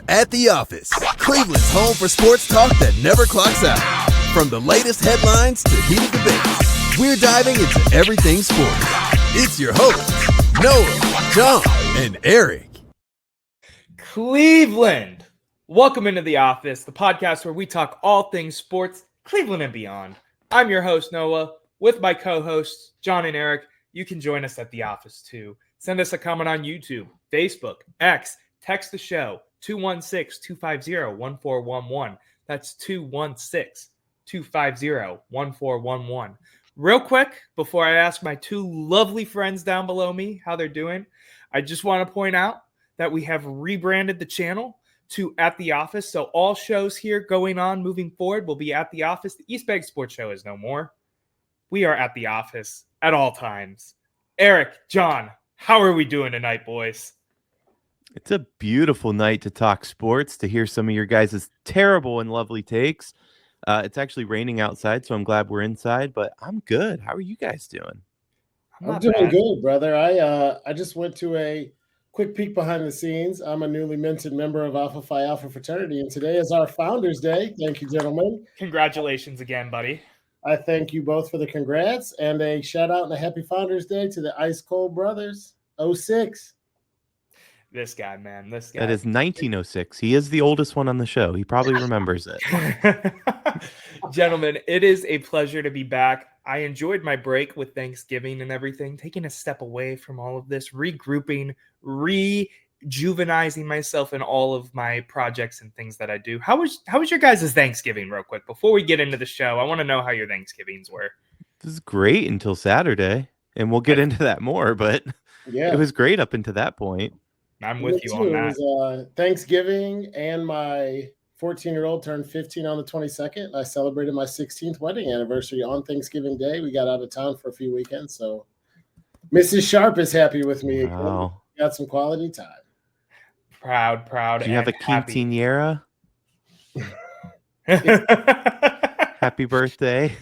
At the Office, Cleveland's home for sports talk that never clocks out. From the latest headlines to heated debates, we're diving into everything sports. It's your hosts, Noah, John, and Erik. Cleveland, welcome into The Office, the podcast where we talk all things sports, Cleveland and beyond. I'm your host, Noah, with my co-hosts, John and Erik. You can join us at The Office too. Send us a comment on YouTube, Facebook, X, text the show, 216-250-1411. That's 216-250-1411. Real quick, before I ask my two lovely friends down below me how they're doing, I just want to point out that we have rebranded the channel to At The Office. So all shows here going on moving forward will be At The Office. The East Bay Sports Show is no more. We are at The Office at all times. Erik, John, how are we doing tonight, boys? It's a beautiful night to talk sports, to hear some of your guys' terrible and lovely takes. It's actually raining outside, so I'm glad we're inside, but I'm good. How are you guys doing? I'm doing good, brother. I just went to a quick peek behind the scenes. I'm a newly minted member of Alpha Phi Alpha fraternity, and today is our Founders Day. Thank you, gentlemen. Congratulations again, buddy. I thank you both for the congrats, and a shout out and a happy Founders Day to the Ice Cold Brothers, 06. This guy, man, this guy. That is 1906. He is the oldest one on the show. He probably remembers it. Gentlemen, it is a pleasure to be back. I enjoyed my break with Thanksgiving and everything, taking a step away from all of this, regrouping, rejuvenizing myself in all of my projects and things that I do. How was your guys' Thanksgiving, real quick? Before we get into the show, I want to know how your Thanksgivings were. This is great until Saturday, and we'll get into that more, but Yeah, it was great up until that point. I'm with you on that. It was Thanksgiving, and my 14-year-old turned 15 on the 22nd. I celebrated my 16th wedding anniversary on Thanksgiving Day. We got out of town for a few weekends, so Mrs. Sharp is happy with me. Wow. Again. Got some quality time. Proud. Do you have a quinceañera? Happy birthday.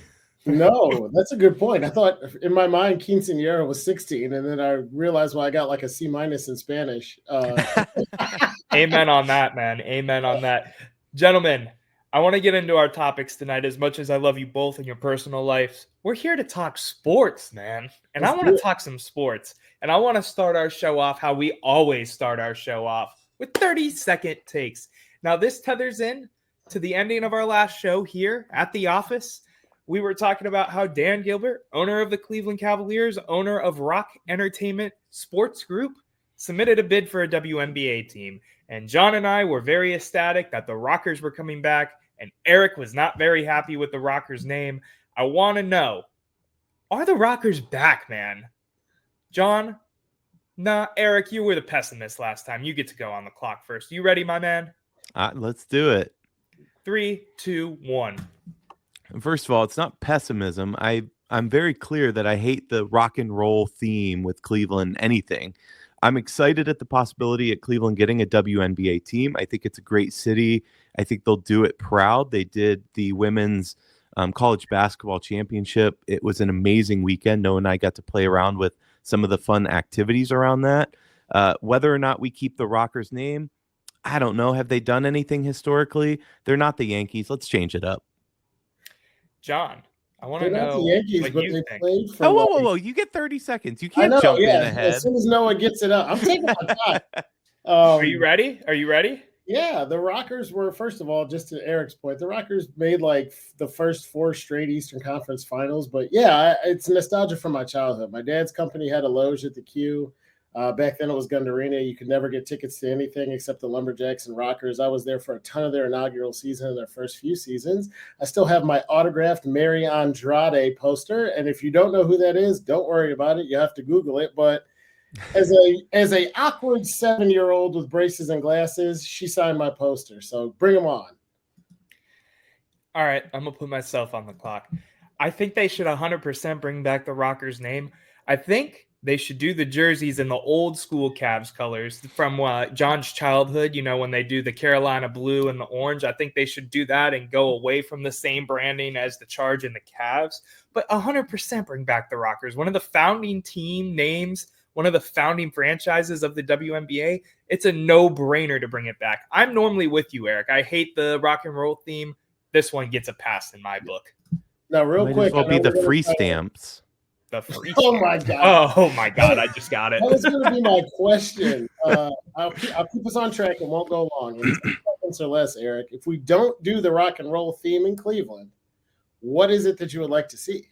No, that's a good point. I thought in my mind quinceañera was 16, and then I realized I got like a C- in Spanish. Amen on that, man. Amen on that. Gentlemen, I want to get into our topics tonight. As much as I love you both in your personal lives, we're here to talk sports, man. And I want to talk some sports. And I want to start our show off how we always start our show off, with 30-second takes. Now, this tethers in to the ending of our last show here at The Office. We were talking about how Dan Gilbert, owner of the Cleveland Cavaliers, owner of Rock Entertainment Sports Group, submitted a bid for a WNBA team. And John and I were very ecstatic that the Rockers were coming back, and Erik was not very happy with the Rockers' name. I want to know, are the Rockers back, man? John? Nah, Erik, you were the pessimist last time. You get to go on the clock first. You ready, my man? Let's do it. 3, 2, 1. First of all, it's not pessimism. I'm very clear that I hate the rock and roll theme with Cleveland anything. I'm excited at the possibility at Cleveland getting a WNBA team. I think it's a great city. I think they'll do it proud. They did the women's college basketball championship. It was an amazing weekend. Noah and I got to play around with some of the fun activities around that. Whether or not we keep the Rockers name, I don't know. Have they done anything historically? They're not the Yankees. Let's change it up. John, I want to They're not know the Yankees, what but you they think. played for. Whoa. You get 30 seconds. You I can't know, jump in yeah. ahead. As soon as Noah gets it up, I'm taking my time. Are you ready? Are you ready? Yeah, the Rockers were, first of all, just to Erik's point, the Rockers made like the first 4 straight Eastern Conference finals. But yeah, it's nostalgia from my childhood. My dad's company had a loge at the Q. Back then it was Gund Arena. You could never get tickets to anything except the Lumberjacks and Rockers. I was there for a ton of their inaugural season and their first few seasons. I still have my autographed Mary Andrade poster. And if you don't know who that is, don't worry about it. You have to Google it. But as a awkward 7-year-old with braces and glasses, she signed my poster. So bring them on. All right, I'm going to put myself on the clock. I think they should 100% bring back the Rockers name. I think they should do the jerseys in the old school Cavs colors from John's childhood, you know, when they do the Carolina blue and the orange. I think they should do that and go away from the same branding as the Charge and the Cavs. But 100% bring back the Rockers. One of the founding team names one of the founding franchises of the WNBA. It's a no-brainer to bring it back. I'm normally with you, Eric. I hate the rock and roll theme. This one gets a pass in my book. Now, real Might quick, as well be the free stamps. The free Oh my God! Oh my God! I just got it. That was going to be my question. I'll keep us on track and won't go long. In 10 seconds or less, Eric. If we don't do the rock and roll theme in Cleveland, what is it that you would like to see?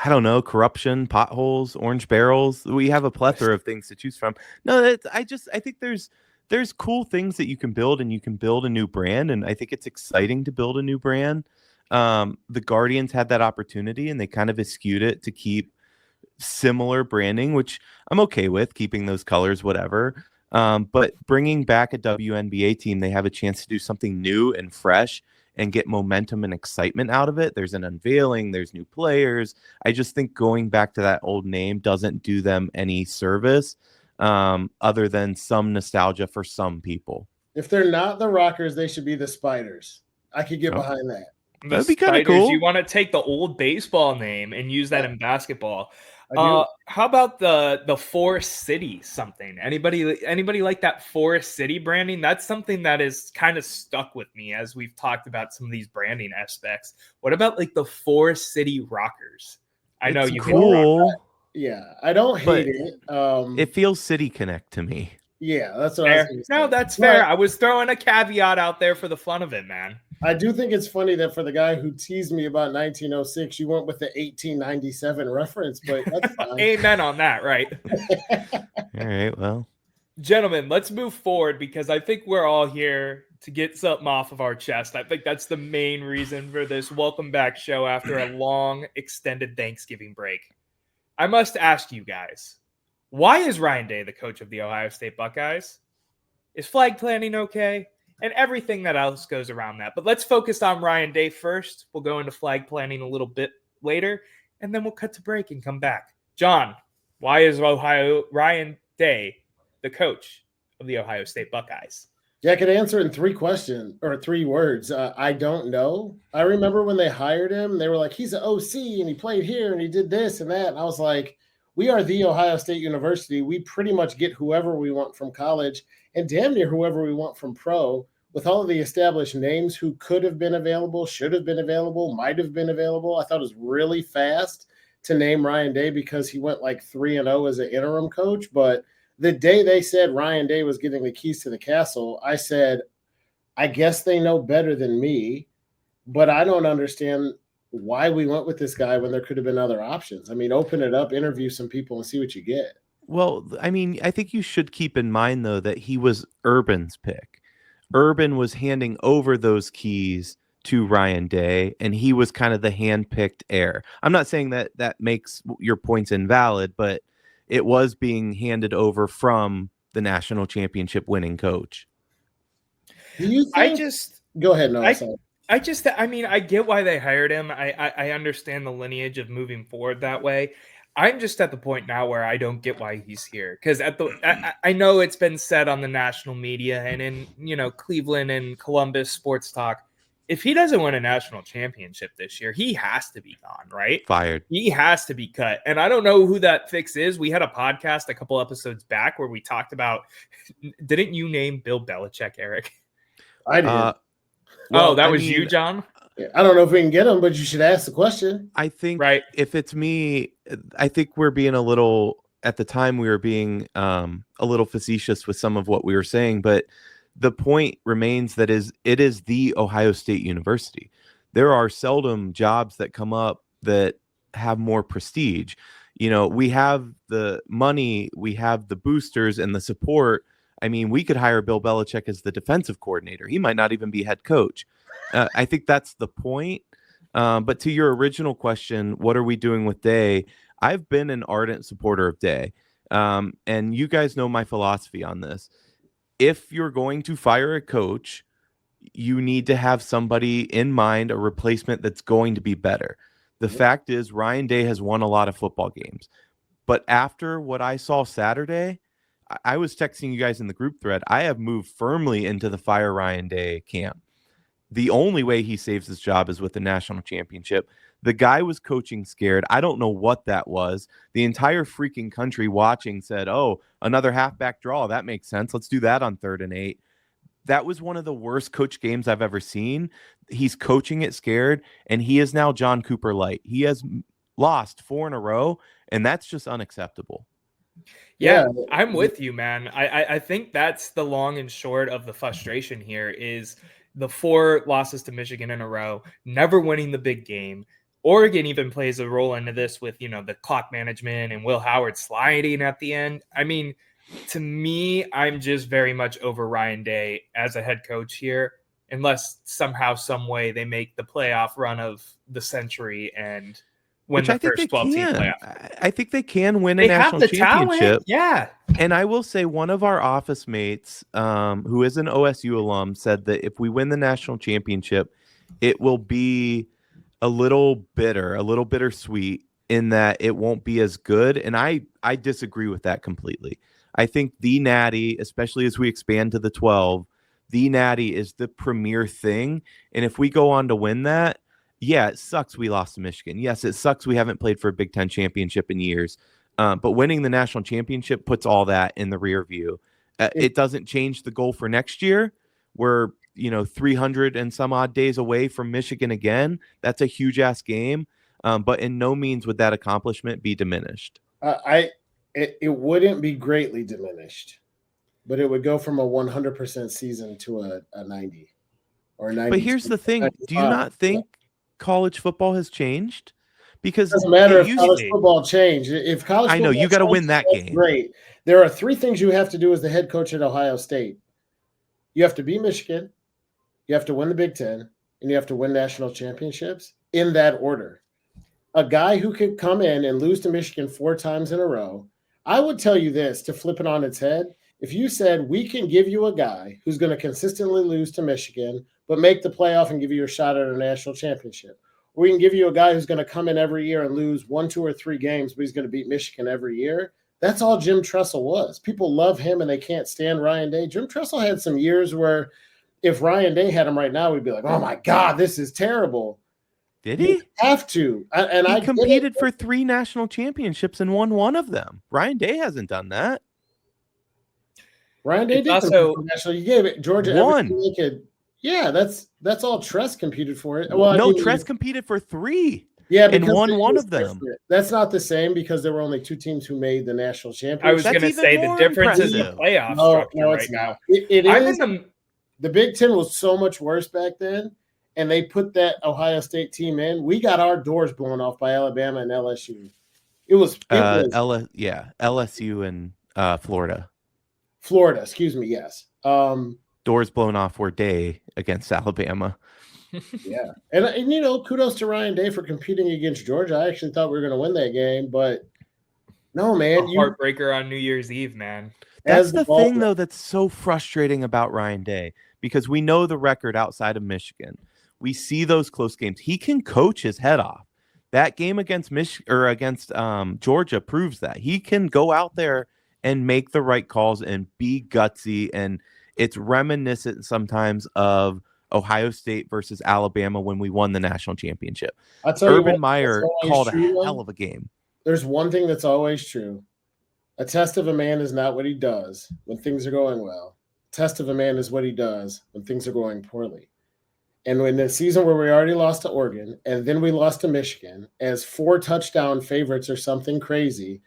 I don't know, corruption, potholes, orange barrels. We have a plethora of things to choose from. No, I think there's cool things that you can build, and you can build a new brand, and I think it's exciting to build a new brand. The Guardians had that opportunity, and they kind of eschewed it to keep similar branding, which I'm okay with, keeping those colors, whatever. But bringing back a WNBA team, they have a chance to do something new and fresh and get momentum and excitement out of it. There's an unveiling, there's new players. I just think going back to that old name doesn't do them any service, other than some nostalgia for some people. If they're not the Rockers, they should be the Spiders. I could get behind that. That'd be kind of cool. You want to take the old baseball name and use that in basketball. I How about the Forest City something? Anybody like that Forest City branding? That's something that is kind of stuck with me as we've talked about some of these branding aspects. What about like the Forest City Rockers? I know you cool. Yeah, I don't hate it. It feels City Connect to me. Yeah, that's what I was going to say. No, that's fair. I was throwing a caveat out there for the fun of it, man. I do think it's funny that for the guy who teased me about 1906, you went with the 1897 reference, but that's fine. Amen on that, right? All right, well. Gentlemen, let's move forward because I think we're all here to get something off of our chest. I think that's the main reason for this welcome back show after a long, extended Thanksgiving break. I must ask you guys, why is Ryan Day the coach of the Ohio State Buckeyes? Is flag planning okay? And everything that else goes around that. But let's focus on Ryan Day first. We'll go into flag planning a little bit later, and then we'll cut to break and come back. John, why is Ryan Day the coach of the Ohio State Buckeyes? Yeah, I could answer in 3 words. I don't know. I remember when they hired him, they were like, he's an OC, and he played here, and he did this and that. And I was like, we are the Ohio State University. We pretty much get whoever we want from college and damn near whoever we want from pro, with all of the established names who could have been available, should have been available, might have been available. I thought it was really fast to name Ryan Day because he went like 3-0 as an interim coach. But the day they said Ryan Day was getting the keys to the castle, I said, I guess they know better than me, but I don't understand why we went with this guy when there could have been other options. I mean, open it up, interview some people, and see what you get. Well, I mean, I think you should keep in mind, though, that he was Urban's pick. Urban was handing over those keys to Ryan Day, and he was kind of the hand-picked heir. I'm not saying that that makes your points invalid, but it was being handed over from the national championship winning coach. Do you think... Go ahead, no, I mean, I get why they hired him. I understand the lineage of moving forward that way. I'm just at the point now where I don't get why he's here. Because I know it's been said on the national media and in Cleveland and Columbus sports talk, if he doesn't win a national championship this year, he has to be gone, right? Fired. He has to be cut. And I don't know who that fix is. We had a podcast a couple episodes back where we talked about, didn't you name Bill Belichick, Eric? I did. That was you, John? I don't know if we can get him, but you should ask the question. I think if it's me, I think we're being a little, at the time we were being a little facetious with some of what we were saying, but the point remains that it is the Ohio State University. There are seldom jobs that come up that have more prestige. We have the money, we have the boosters and the support. I mean, we could hire Bill Belichick as the defensive coordinator. He might not even be head coach. I think that's the point. But to your original question, what are we doing with Day? I've been an ardent supporter of Day. And you guys know my philosophy on this. If you're going to fire a coach, you need to have somebody in mind, a replacement that's going to be better. The fact is, Ryan Day has won a lot of football games. But after what I saw Saturday, I was texting you guys in the group thread. I have moved firmly into the fire Ryan Day camp. the only way he saves his job is with the national championship. The guy was coaching scared. I don't know what that was. The entire freaking country watching said, oh, another halfback draw. That makes sense. Let's do that on 3rd and 8. That was one of the worst coach games I've ever seen. He's coaching it scared, and he is now John Cooper light. He has lost 4 in a row, and that's just unacceptable. Yeah, I'm with you, man. I think that's the long and short of the frustration here is the 4 losses to Michigan in a row, never winning the big game. Oregon even plays a role into this with, the clock management and Will Howard sliding at the end. I mean, to me, I'm just very much over Ryan Day as a head coach here, unless somehow, some way they make the playoff run of the century and win the first 12-team playoff. I think they can win a national championship. Talent. Yeah. And I will say one of our office mates, who is an OSU alum, said that if we win the national championship, it will be a little bittersweet in that it won't be as good. And I disagree with that completely. I think the Natty, especially as we expand to the 12, the Natty is the premier thing. And if we go on to win that, yeah, it sucks we lost to Michigan. Yes, it sucks we haven't played for a Big Ten championship in years. But winning the national championship puts all that in the rear view. It doesn't change the goal for next year. We're 300 and some odd days away from Michigan again. That's a huge ass game. But in no means would that accomplishment be diminished. It wouldn't be greatly diminished, but it would go from a 100% season to a 90 or 90. But here's the thing. Do you not think college football has changed? Because it doesn't matter if college football changed. If college football you got to win that game. Great. There are 3 things you have to do as the head coach at Ohio State. You have to beat Michigan, you have to win the Big Ten, and you have to win national championships in that order. A guy who could come in and lose to Michigan 4 times in a row, I would tell you this, to flip it on its head. If you said we can give you a guy who's going to consistently lose to Michigan, but make the playoff and give you a shot at a national championship, or we can give you a guy who's going to come in every year and lose 1, 2, or 3 games, but he's going to beat Michigan every year. That's all Jim Tressel was. People love him and they can't stand Ryan Day. Jim Tressel had some years where if Ryan Day had him right now, we'd be like, oh my God, this is terrible. Did he? You have to. He competed for 3 national championships and won 1 of them. Ryan Day hasn't done that. Ryan Day did also national. You gave it Georgia 1. Yeah, that's all Tress competed for it. Well, no, Tress competed for 3. Yeah, and won 1 of them. That's not the same because there were only 2 teams who made the national championship. I was going to say the difference is the playoff structure right now. It is. The Big Ten was so much worse back then, and they put that Ohio State team in. We got our doors blown off by Alabama and LSU. It was LSU and Florida. Florida, excuse me, yes. Doors blown off for Day against Alabama. Yeah. And kudos to Ryan Day for competing against Georgia. I actually thought we were going to win that game, but no, man. Heartbreaker on New Year's Eve, man. That's the thing, though, that's so frustrating about Ryan Day, because we know the record outside of Michigan. We see those close games. He can coach his head off. That game against Georgia proves that. He can go out there and make the right calls and be gutsy, and it's reminiscent sometimes of Ohio State versus Alabama when we won the national championship. Urban Meyer called a hell of a game. There's one thing that's always true. A test of a man is not what he does when things are going well. A test of a man is what he does when things are going poorly. And in the season where we already lost to Oregon and then we lost to Michigan as 4 touchdown favorites or something crazy,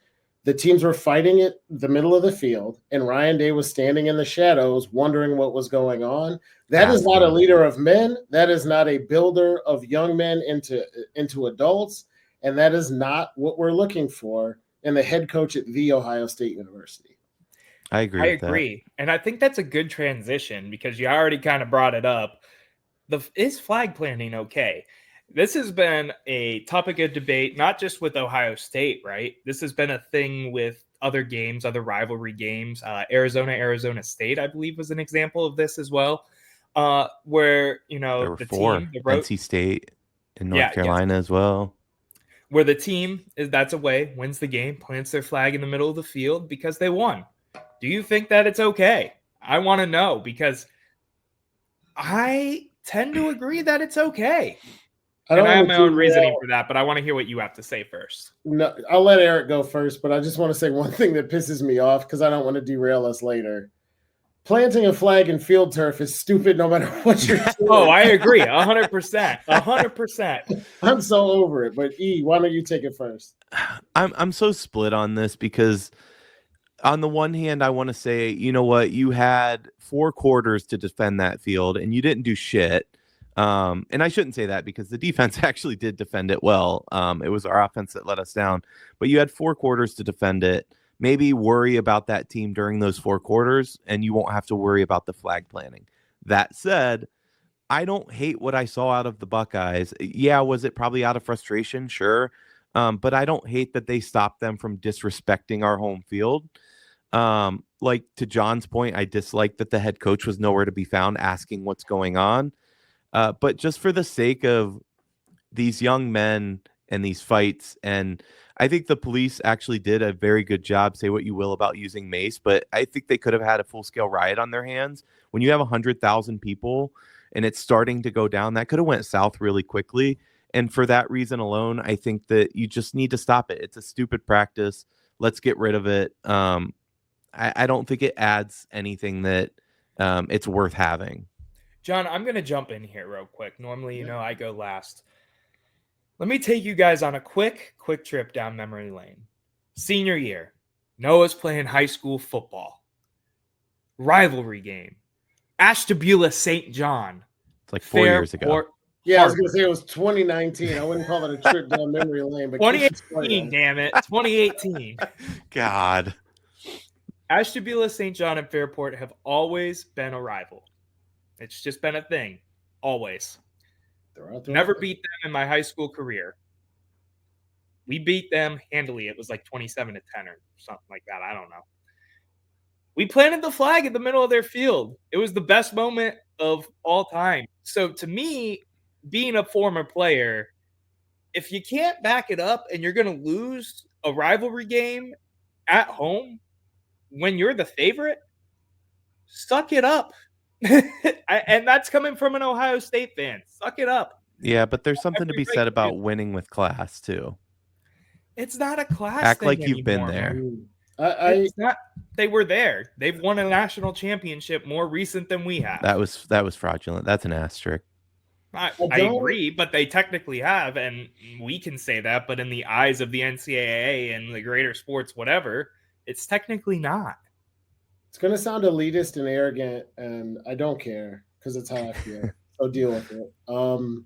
the teams were fighting it the middle of the field, and Ryan Day was standing in the shadows wondering what was going on. That is not a leader of men. That is not a builder of young men into adults, and that is not what we're looking for in the head coach at The Ohio State University. I agree. And I think that's a good transition because you already kind of brought it up. Is flag planting okay? This has been a topic of debate, not just with Ohio State, right? This has been a thing with other games, other rivalry games. Arizona State, I believe, was an example of this as well, where, there were 4. NC State in North Carolina as well. Where the team, that's a way, wins the game, plants their flag in the middle of the field because they won. Do you think that it's okay? I want to know because I tend to agree that it's okay. I And I have wanna my own derail- reasoning for that, but I want to hear what you have to say first. No, I'll let Eric go first, but I just want to say one thing that pisses me off because I don't want to derail us later. Planting a flag in field turf is stupid no matter what you're doing. Oh, I agree. 100%. 100%. I'm so over it. But E, why don't you take it first? I'm so split on this because on the one hand, I want to say, you know what, you had 4 quarters to defend that field and you didn't do shit. And I shouldn't say that because the defense actually did defend it well. It was our offense that let us down, but you had 4 quarters to defend it. Maybe worry about that team during those 4 quarters and you won't have to worry about the flag planting. That said, I don't hate what I saw out of the Buckeyes. Yeah, was it probably out of frustration? Sure. But I don't hate that they stopped them from disrespecting our home field. Like to John's point, I dislike that the head coach was nowhere to be found asking what's going on. But just for the sake of these young men and these fights, and I think the police actually did a very good job, say what you will about using mace, but I think they could have had a full-scale riot on their hands. When you have 100,000 people and it's starting to go down, that could have went south really quickly. And for that reason alone, I think that you just need to stop it. It's a stupid practice. Let's get rid of it. I don't think it adds anything that it's worth having. John, I'm going to jump in here real quick. Normally, you know, I go last. Let me take you guys on a quick trip down memory lane. Senior year, Noah's playing high school football. Rivalry game. Ashtabula St. John. It's like 4 years ago. Yeah, I was going to say it was 2019. I wouldn't call it a trip down memory lane. But 2018, damn it. 2018. God. Ashtabula St. John and Fairport have always been a rival. It's just been a thing. Always. Never beat them in my high school career. We beat them handily. It was like 27-10 or something like that. I don't know. We planted the flag in the middle of their field. It was the best moment of all time. So to me, being a former player, if you can't back it up and you're going to lose a rivalry game at home when you're the favorite, suck it up. And that's coming from an Ohio State fan. Suck it up. Yeah, but there's something to be said about winning with class too. It's not a class. Act thing like you've been anymore, there. It's not. They were there. They've won a national championship more recent than we have. That was fraudulent. That's an asterisk. I agree, but they technically have, and we can say that. But in the eyes of the NCAA and the greater sports, whatever, it's technically not. It's going to sound elitist and arrogant, and I don't care because it's how I feel. So deal with it.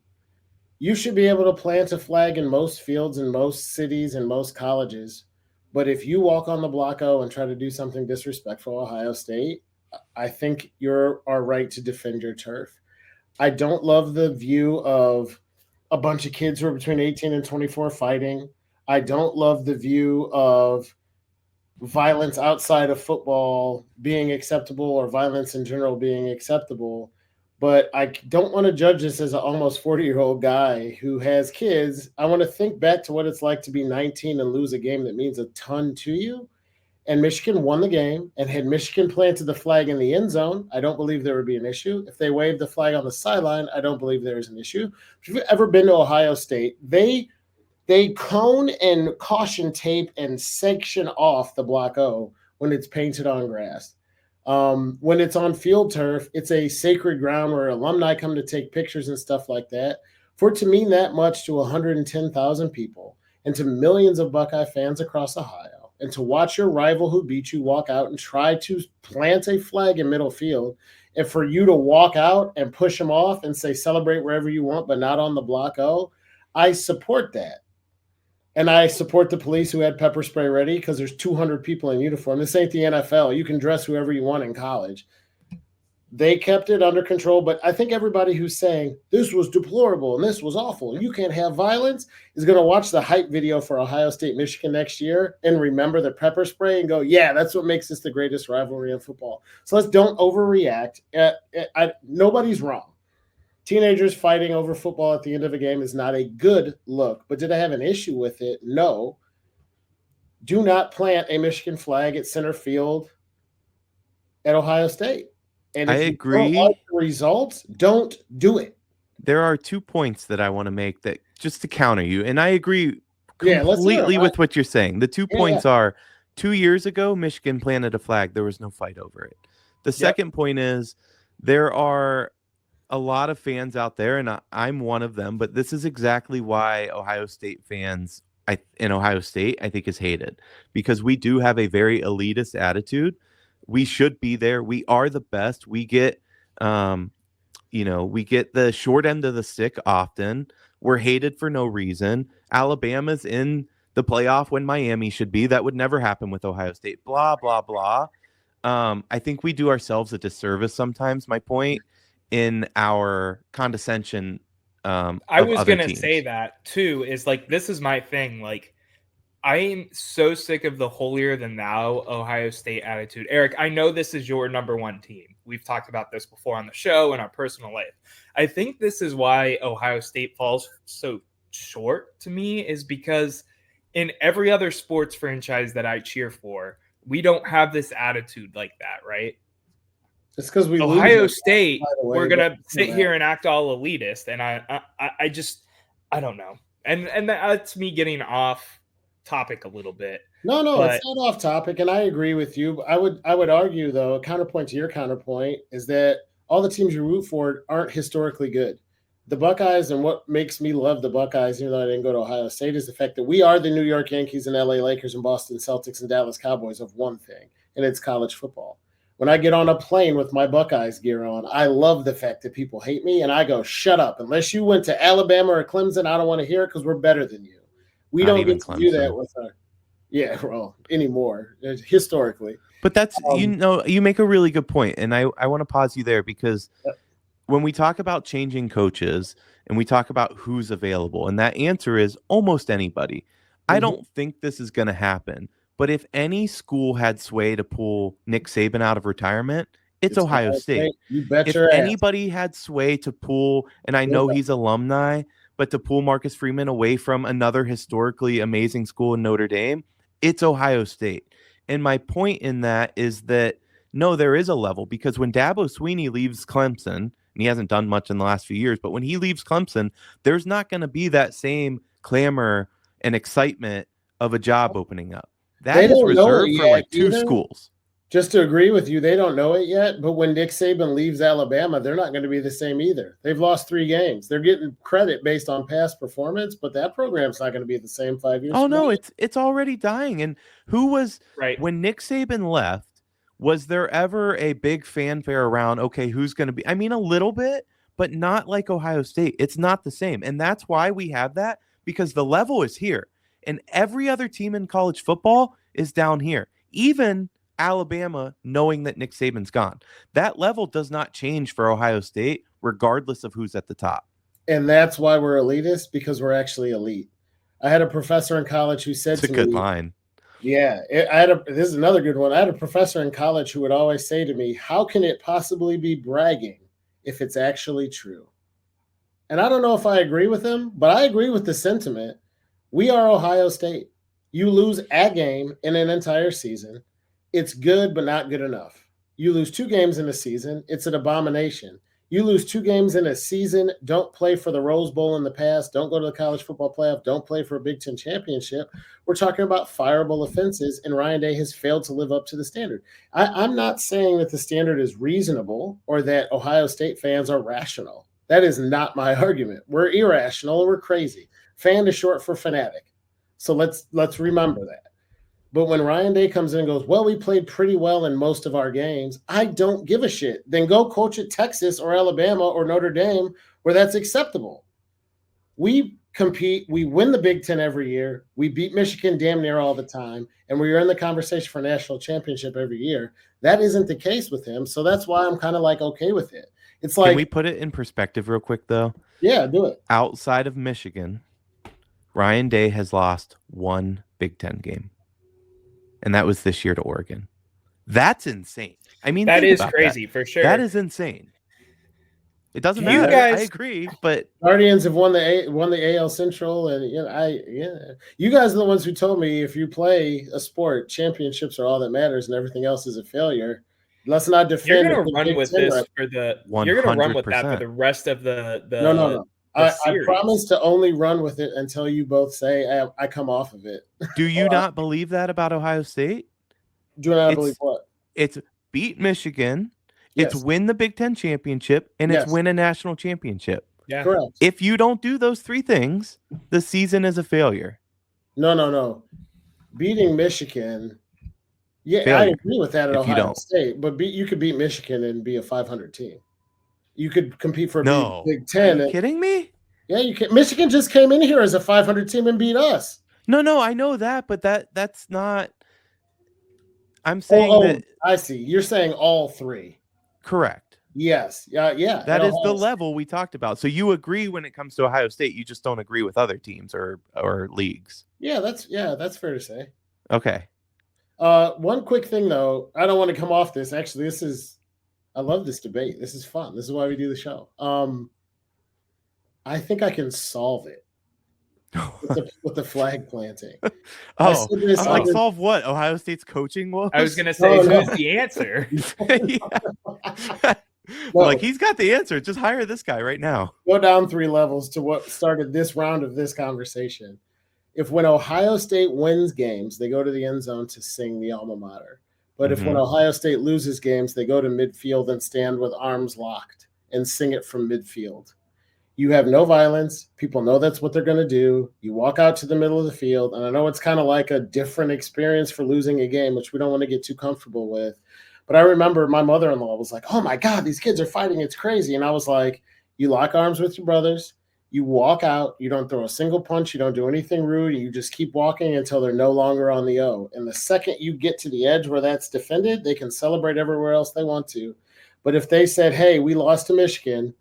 You should be able to plant a flag in most fields in most cities and most colleges. But if you walk on the block O and try to do something disrespectful, Ohio State, I think you're our right to defend your turf. I don't love the view of a bunch of kids who are between 18 and 24 fighting. I don't love the view of violence outside of football being acceptable or violence in general being acceptable. But I don't want to judge this as an almost 40-year-old guy who has kids. I want to think back to what it's like to be 19 and lose a game that means a ton to you. And Michigan won the game. And had Michigan planted the flag in the end zone, I don't believe there would be an issue. If they waved the flag on the sideline, I don't believe there is an issue. If you've ever been to Ohio State, they cone and caution tape and section off the block O when it's painted on grass. When it's on field turf, it's a sacred ground where alumni come to take pictures and stuff like that. For it to mean that much to 110,000 people and to millions of Buckeye fans across Ohio, and to watch your rival who beat you walk out and try to plant a flag in middle field, and for you to walk out and push them off and say celebrate wherever you want, but not on the block O, I support that. And I support the police who had pepper spray ready because there's 200 people in uniform. This ain't the NFL. You can dress whoever you want in college. They kept it under control, but I think everybody who's saying this was deplorable and this was awful and you can't have violence is going to watch the hype video for Ohio State, Michigan next year and remember the pepper spray and go, yeah, that's what makes this the greatest rivalry in football. So let's don't overreact. Nobody's wrong. Teenagers fighting over football at the end of a game is not a good look. But did I have an issue with it? No. Do not plant a Michigan flag at center field at Ohio State. And if I agree. you don't like the results, don't do it. there are 2 points that I want to make that just to counter you. And I agree Yeah, let's hear 'em. completely with what you're saying. The 2 Yeah, points are 2 years ago, Michigan planted a flag. There was no fight over it. The second point is there are a lot of fans out there, and I'm one of them, but this is exactly why Ohio State fans in Ohio State, I think, is hated, because we do have a very elitist attitude. We should be there. We are the best. We get, we get the short end of the stick often. We're hated for no reason. Alabama's in the playoff when Miami should be. That would never happen with Ohio State. Blah, blah, blah. I think we do ourselves a disservice sometimes, my point, in our condescension. I was going to say that too, is like, this is my thing. Like, I'm so sick of the holier than thou Ohio State attitude. Erik, I know this is your number one team. We've talked about this before on the show and our personal life. I think this is why Ohio State falls so short to me, is because in every other sports franchise that I cheer for, we don't have this attitude like that, right? It's because we Ohio State, we're going to sit here and act all elitist. And I don't know. And that's me getting off topic a little bit. No, it's not off topic. And I agree with you. I would argue, though, a counterpoint to your counterpoint is that all the teams you root for aren't historically good. The Buckeyes, and what makes me love the Buckeyes, even though I didn't go to Ohio State, is the fact that we are the New York Yankees and LA Lakers and Boston Celtics and Dallas Cowboys of one thing, and it's college football. When I get on a plane with my Buckeyes gear on, I love the fact that people hate me, and I go, shut up. Unless you went to Alabama or Clemson, I don't want to hear it because we're better than you. We don't get to do that with our anymore, historically. But that's, you make a really good point, and I want to pause you there, because when we talk about changing coaches and we talk about who's available, and that answer is almost anybody, I don't think this is going to happen. But if any school had sway to pull Nick Saban out of retirement, it's Ohio State. You bet if your anybody had sway to pull, and I know he's alumni, but to pull Marcus Freeman away from another historically amazing school in Notre Dame, it's Ohio State. And my point in that is that, no, there is a level, because when Dabo Swinney leaves Clemson, and he hasn't done much in the last few years, but when he leaves Clemson, there's not going to be that same clamor and excitement of a job opening up. That is reserved for like two schools. Just to agree with you, they don't know it yet. But when Nick Saban leaves Alabama, they're not going to be the same either. They've lost 3 games. They're getting credit based on past performance, but that program's not going to be the same 5 years. Oh, no, it's already dying. And who was when Nick Saban left, was there ever a big fanfare around, okay, who's going to be? I mean, a little bit, but not like Ohio State. It's not the same. And that's why we have that, because the level is here. And every other team in college football is down here. Even Alabama, knowing that Nick Saban's gone. That level does not change for Ohio State, regardless of who's at the top. And that's why we're elitist, because we're actually elite. I had a professor in college who said to me— It's a good line. Yeah, this is another good one. I had a professor in college who would always say to me, how can it possibly be bragging if it's actually true? And I don't know if I agree with him, but I agree with the sentiment. We are Ohio State. You lose a game in an entire season. It's good, but not good enough. You lose 2 games in a season. It's an abomination. You lose 2 games in a season, don't play for the Rose Bowl in the past, don't go to the college football playoff, don't play for a Big Ten championship. We're talking about fireable offenses, and Ryan Day has failed to live up to the standard. I'm not saying that the standard is reasonable or that Ohio State fans are rational. That is not my argument. We're irrational and we're crazy. Fan is short for fanatic. So let's remember that. But when Ryan Day comes in and goes, well, we played pretty well in most of our games, I don't give a shit. Then go coach at Texas or Alabama or Notre Dame where that's acceptable. We compete. We win the Big Ten every year. We beat Michigan damn near all the time. And we are in the conversation for national championship every year. That isn't the case with him. So that's why I'm kind of like okay with it. It's like— Can we put it in perspective real quick, though? Yeah, do it. Outside of Michigan, Ryan Day has lost 1 Big Ten game. And that was this year to Oregon. That's insane. I mean, that is crazy for sure. That is insane. It doesn't matter. I agree, but Guardians have won the AL Central, and you guys are the ones who told me if you play a sport, championships are all that matters, and everything else is a failure. Let's not defend. You're gonna the run Big with Ten this right. for the. You're gonna run with that for 100%. the rest of the No. I series. promise to only run with it until you both say I come off of it. Do you not believe that about Ohio State? Do not believe what? It's beat Michigan, Yes. it's win the Big Ten championship, and it's Yes. win a national championship. Yeah. Correct. If you don't do those three things, the season is a failure. No. Beating Michigan. Yeah, Failure. I agree with that at If you Ohio don't. State, but you could beat Michigan and be a 500 team. You could compete for a No. Big Ten. Are you kidding me? Yeah, you can. Michigan just came in here as a 500 team and beat us. No, I know that, but that's not. I'm saying that. I see. You're saying all three. Correct. Yes. Yeah. That is the Ohio level we talked about. So you agree when it comes to Ohio State, you just don't agree with other teams or leagues. Yeah, that's fair to say. Okay. One quick thing though, I don't want to come off this. Actually, I love this debate. This is fun. This is why we do the show. I think I can solve it with the flag planting. Oh, said this I'm like, other- solve what? Ohio State's coaching woes? I was gonna say, No. who's the answer? Like, he's got the answer. Just hire this guy right now. Go down 3 levels to what started this round of this conversation. If when Ohio State wins games, they go to the end zone to sing the alma mater. But if when Ohio State loses games, they go to midfield and stand with arms locked and sing it from midfield. You have no violence. People know that's what they're going to do. You walk out to the middle of the field. And I know it's kind of like a different experience for losing a game, which we don't want to get too comfortable with. But I remember my mother-in-law was like, oh, my God, these kids are fighting. It's crazy. And I was like, you lock arms with your brothers. You walk out. You don't throw a single punch. You don't do anything rude. You just keep walking until they're no longer on the O. And the second you get to the edge where that's defended, they can celebrate everywhere else they want to. But if they said, hey, we lost to Michigan,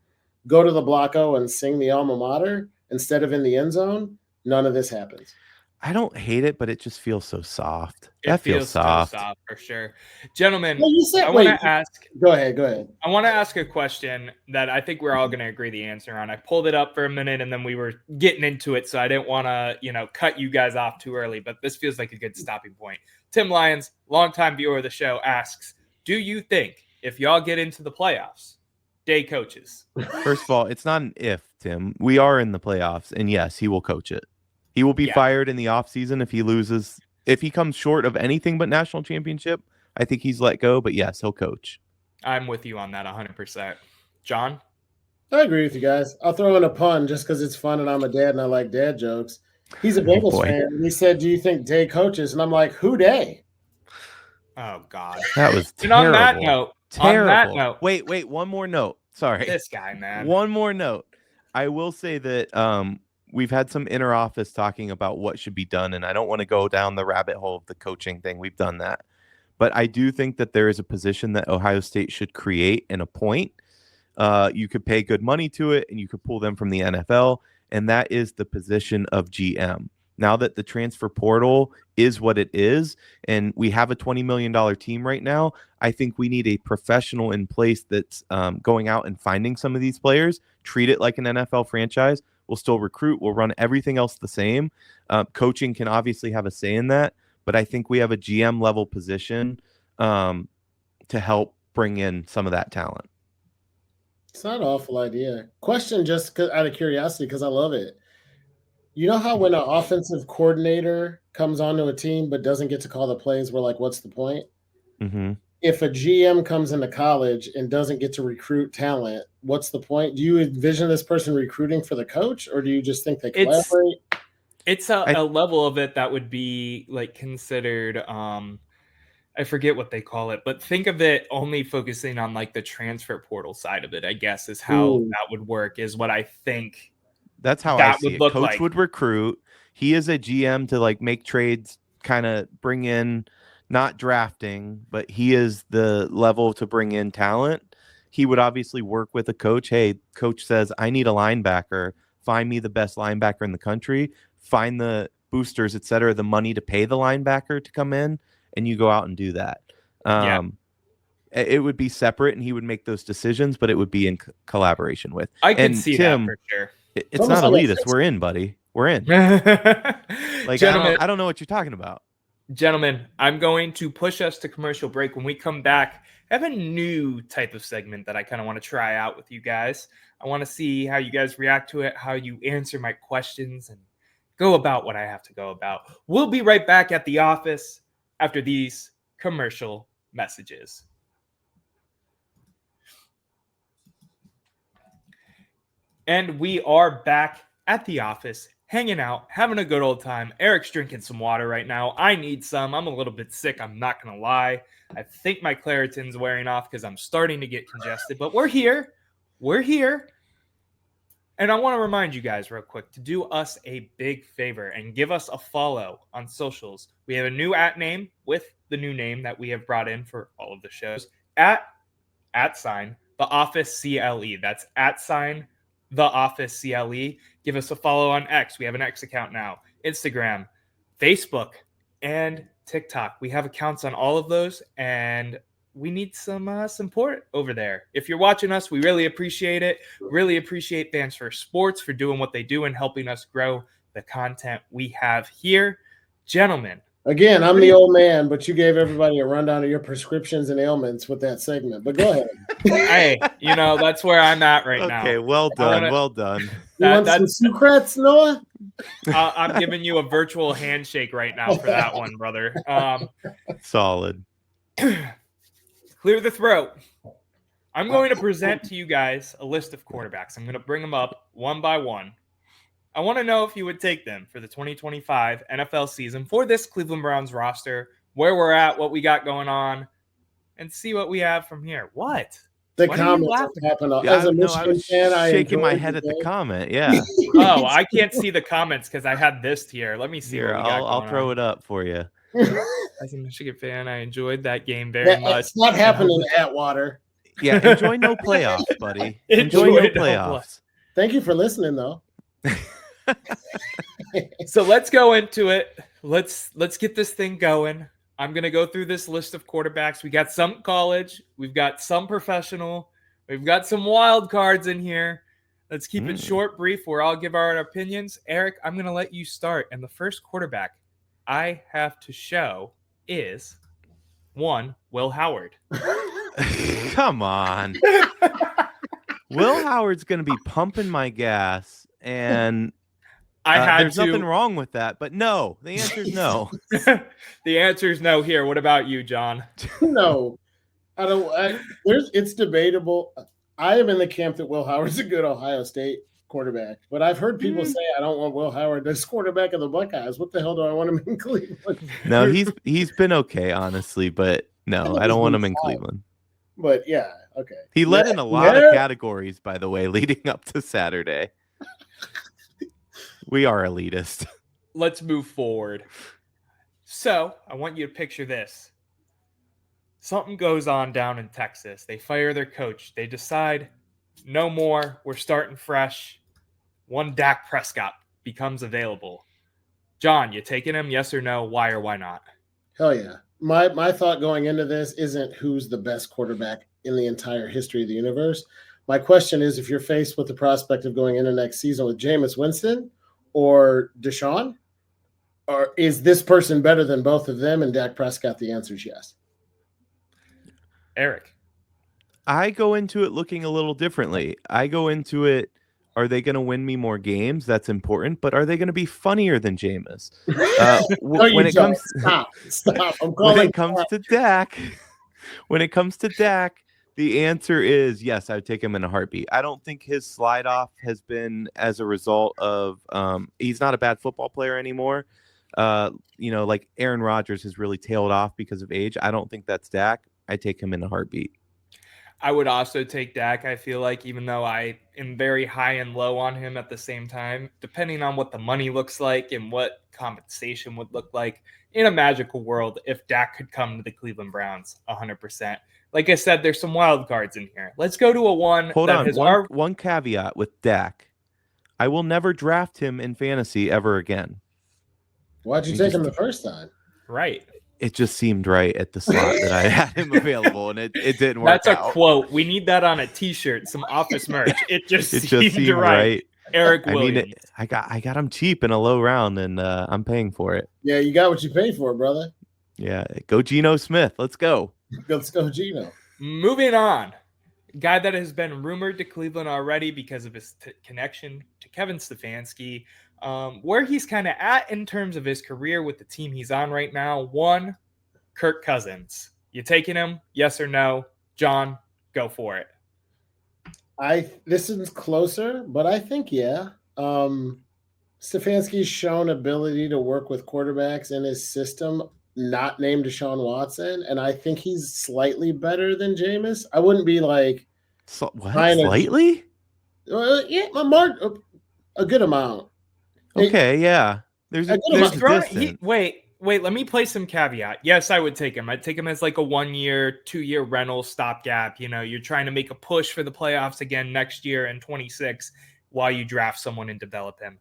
go to the block O and sing the alma mater instead of in the end zone, none of this happens. I don't hate it, but it just feels so soft. It feels soft. so soft for sure. Gentlemen, Well, you said, I want to ask. Go ahead. I want to ask a question that I think we're all going to agree the answer on. I pulled it up for a minute and then we were getting into it, so I didn't want to, cut you guys off too early, but this feels like a good stopping point. Tim Lyons, longtime viewer of the show, asks, do you think if y'all get into the playoffs, day coaches? First of all, it's not an if, Tim. We are in the playoffs, and yes, he will coach it. He will be fired in the offseason if he loses. If he comes short of anything but national championship, I think he's let go. But yes, he'll coach. I'm with you on that 100%. John? I agree with you guys. I'll throw in a pun just because it's fun and I'm a dad and I like dad jokes. He's a Bengals fan. And he said, do you think Day coaches? And I'm like, who Day? Oh, God. That was And terrible. on that note. Wait, one more note. Sorry. This guy, man. One more note. I will say that we've had some inner office talking about what should be done, and I don't want to go down the rabbit hole of the coaching thing. We've done that. But I do think that there is a position that Ohio State should create and appoint. You could pay good money to it, and you could pull them from the NFL, and that is the position of GM. Now that the transfer portal is what it is, and we have a $20 million team right now, I think we need a professional in place that's going out and finding some of these players, treat it like an NFL franchise. We'll still recruit. We'll run everything else the same. Coaching can obviously have a say in that, but I think we have a GM level position to help bring in some of that talent. It's not an awful idea. Question just out of curiosity, because I love it. You know how when an offensive coordinator comes onto a team but doesn't get to call the plays, we're like, what's the point? Mm-hmm. If a GM comes into college and doesn't get to recruit talent, what's the point? Do you envision this person recruiting for the coach, or do you just think they collaborate? It's a level of it that would be like considered I forget what they call it, but think of it only focusing on like the transfer portal side of it, I guess, is how that would work, is what I think. That's how that I see would it. look Coach like. would recruit. He is a GM to like make trades, kind of bring in, not drafting, but he is the level to bring in talent. He would obviously work with a coach. Hey, coach says, I need a linebacker. Find me the best linebacker in the country. Find the boosters, et cetera, the money to pay the linebacker to come in, and you go out and do that. It would be separate, and he would make those decisions, but it would be in collaboration with. I can see Tim, that for sure. It's not elitist. We're in, buddy. We're in. Like, Gentlemen, I don't know what you're talking about. Gentlemen, I'm going to push us to commercial break. When we come back, I have a new type of segment that I kind of want to try out with you guys. I want to see how you guys react to it, how you answer my questions, and go about what I have to go about. We'll be right back at the office after these commercial messages. And we are back at the office, hanging out, having a good old time. Eric's drinking some water right now. I need some. I'm a little bit sick. I'm not going to lie. I think my Claritin's wearing off because I'm starting to get congested. But we're here. We're here. And I want to remind you guys real quick to do us a big favor and give us a follow on socials. We have a new @ with the new name that we have brought in for all of the shows. @ The Office CLE. That's @ The Office CLE. Give us a follow on X. We have an X account now. Instagram, Facebook, and TikTok. We have accounts on all of those, and we need some support over there. If you're watching us, we really appreciate it. Really appreciate Fans for Sports for doing what they do and helping us grow the content we have here. Gentlemen. Again, I'm the old man, but you gave everybody a rundown of your prescriptions and ailments with that segment. But go ahead. Hey, that's where I'm at right now. Okay, well done, well done. You want some Sucrets, Noah? I'm giving you a virtual handshake right now for that one, brother. Solid. Clear the throat. I'm going to present to you guys a list of quarterbacks. I'm going to bring them up one by one. I want to know if you would take them for the 2025 NFL season for this Cleveland Browns roster, where we're at, what we got going on, and see what we have from here. What? The What comments happen. Yeah, As a no, Michigan I was fan, I shaking my enjoyed head at the game. comment. Yeah. Oh, I can't see the comments because I had this here. Let me see. Here, I'll throw it up for you. As a Michigan fan, I enjoyed that game very much. It's not happening in Atwater. Yeah, enjoy no playoffs, buddy. Enjoy no playoffs. Thank you for listening, though. So let's go into it. Let's get this thing going. I'm going to go through this list of quarterbacks. We got some college. We've got some professional. We've got some wild cards in here. Let's keep it short, brief, where I'll give our opinions. Eric, I'm going to let you start. And the first quarterback I have to show is one, Will Howard. Come on. Will Howard's going to be pumping my gas, and there's nothing wrong with that. But no, the answer is no. The answer is no here. What about you, John? No, I don't. It's debatable. I am in the camp that Will Howard's a good Ohio State quarterback, but I've heard people say I don't want Will Howard as quarterback of the Buckeyes. What the hell do I want him in Cleveland? No, he's been okay, honestly, but no, I don't want him in Cleveland. But yeah, okay. He led in a lot of categories, by the way, leading up to Saturday. We are elitist. Let's move forward. So I want you to picture this. Something goes on down in Texas. They fire their coach. They decide, no more. We're starting fresh. One Dak Prescott becomes available. John, you taking him? Yes or no? Why or why not? Hell yeah. My thought going into this isn't who's the best quarterback in the entire history of the universe. My question is, if you're faced with the prospect of going into next season with Jameis Winston or Deshaun, or is this person better than both of them? And Dak Prescott, the answer is yes. Eric. I go into it looking a little differently. I go into it, are they going to win me more games? That's important. But are they going to be funnier than Jameis? When it comes to Dak, the answer is yes, I would take him in a heartbeat. I don't think his slide off has been as a result of he's not a bad football player anymore. Like Aaron Rodgers has really tailed off because of age. I don't think that's Dak. I take him in a heartbeat. I would also take Dak. I feel like, even though I am very high and low on him at the same time, depending on what the money looks like and what compensation would look like in a magical world, if Dak could come to the Cleveland Browns 100%. Like I said, there's some wild cards in here. Let's go to a one. Hold on. One caveat with Dak. I will never draft him in fantasy ever again. Why'd you take him the first time? Right. It just seemed right at the slot that I had him available, and it didn't work out. That's a quote. We need that on a T-shirt, some office merch. It just seemed right. Eric Williams. I got him cheap in a low round, and I'm paying for it. Yeah, you got what you paid for, brother. Yeah, go Geno Smith. Let's go. Let's go, Geno. Moving on. Guy that has been rumored to Cleveland already because of his connection to Kevin Stefanski. Where he's kind of at in terms of his career with the team he's on right now. One, Kirk Cousins. You taking him? Yes or no? John, go for it. This is closer, but I think yeah. Stefanski's shown ability to work with quarterbacks in his system, not named Deshaun Watson, and I think he's slightly better than Jameis. I wouldn't be like what? Slightly? Yeah, a good amount. Okay, yeah. There's distance. Wait. Let me play some caveat. Yes, I would take him. I'd take him as like a 1 year, 2 year rental stopgap. You know, you're trying to make a push for the playoffs again next year in 26 while you draft someone and develop him.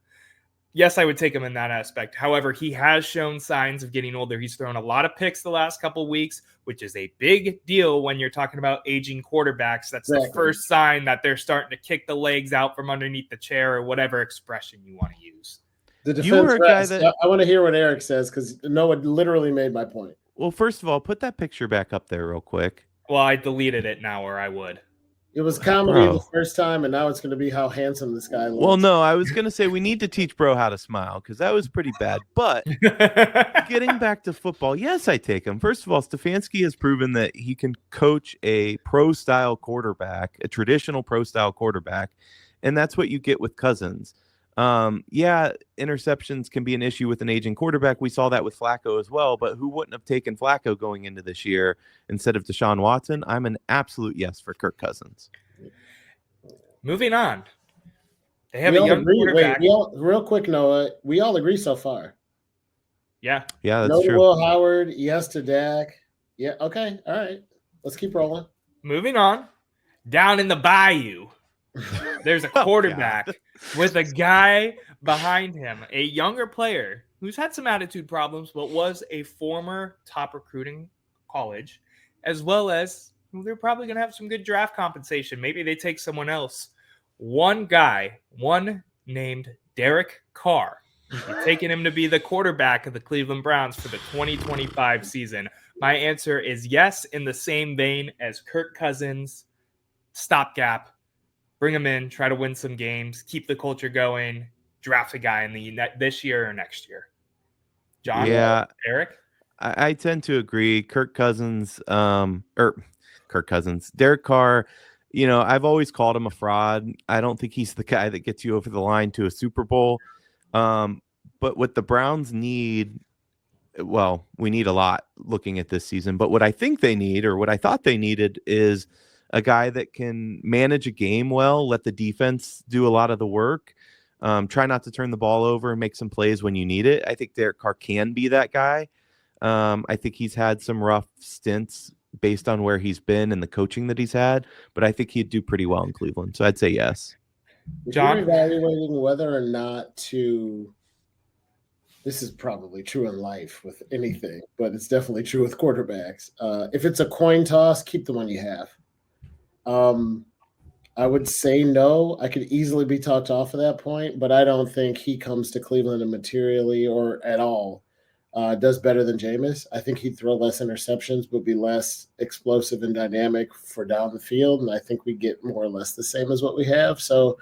Yes, I would take him in that aspect. However, he has shown signs of getting older. He's thrown a lot of picks the last couple of weeks, which is a big deal when you're talking about aging quarterbacks. That's the first sign that they're starting to kick the legs out from underneath the chair or whatever expression you want to use. The defense I want to hear what Erik says because Noah literally made my point. Well, first of all, put that picture back up there real quick. Well, I deleted it now, or I would. It was comedy the first time, and now it's going to be how handsome this guy looks. Well, no, I was going to say we need to teach bro how to smile because that was pretty bad. But getting back to football, yes, I take him. First of all, Stefanski has proven that he can coach a pro-style quarterback, a traditional pro-style quarterback, and that's what you get with Cousins. Yeah, interceptions can be an issue with an aging quarterback. We saw that with Flacco as well, but who wouldn't have taken Flacco going into this year instead of Deshaun Watson? I'm an absolute yes for Kirk Cousins. Moving on. They have a young quarterback. Real quick, Noah, we all agree so far. Yeah, that's no true. Will Howard, yes to Dak. Yeah, okay, all right. Let's keep rolling. Moving on. Down in the bayou, there's a quarterback with a guy behind him, a younger player who's had some attitude problems, but was a former top recruiting college, as well as they're probably going to have some good draft compensation. Maybe they take someone else. One guy, one named Derek Carr. You're taking him to be the quarterback of the Cleveland Browns for the 2025 season. My answer is yes, in the same vein as Kirk Cousins. Stopgap. Bring him in, try to win some games, keep the culture going, draft a guy in this year or next year. John? Yeah. Erik? I tend to agree. Derek Carr, you know, I've always called him a fraud. I don't think he's the guy that gets you over the line to a Super Bowl. But what the Browns need, well, we need a lot looking at this season. But what I think they need, or what I thought they needed, is a guy that can manage a game well, let the defense do a lot of the work, try not to turn the ball over and make some plays when you need it. I think Derek Carr can be that guy. I think he's had some rough stints based on where he's been and the coaching that he's had, but I think he'd do pretty well in Cleveland. So I'd say yes. John, if you're evaluating whether or not to, this is probably true in life with anything, but it's definitely true with quarterbacks. If it's a coin toss, keep the one you have. I would say no. I could easily be talked off of that point, but I don't think he comes to Cleveland and materially or at all does better than Jameis. I think he'd throw less interceptions, but be less explosive and dynamic for down the field, and I think we get more or less the same as what we have. So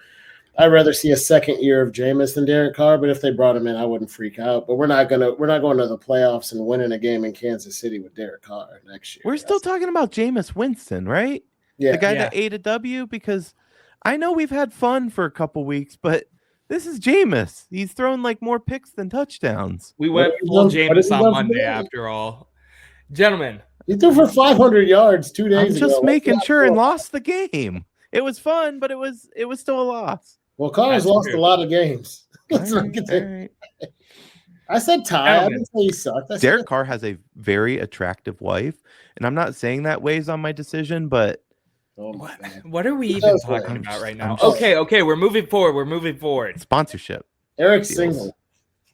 I'd rather see a second year of Jameis than Derek Carr, but if they brought him in, I wouldn't freak out. But we're not going to the playoffs and winning a game in Kansas City with Derek Carr next year. We're still talking about Jameis Winston, right? Yeah. The guy that ate a W, because I know we've had fun for a couple weeks, but this is Jameis. He's thrown like more picks than touchdowns. We went full Jameis on Monday after all. Gentlemen. He threw for 500 yards 2 days ago. I'm just making sure and lost the game. It was fun, but it was still a loss. Well, Carr's lost a lot of games. Let's not get there. I said tie. I didn't say he sucked. Derek Carr has a very attractive wife, and I'm not saying that weighs on my decision, but what are we even talking about right now? Okay, we're moving forward. Sponsorship. Eric's single.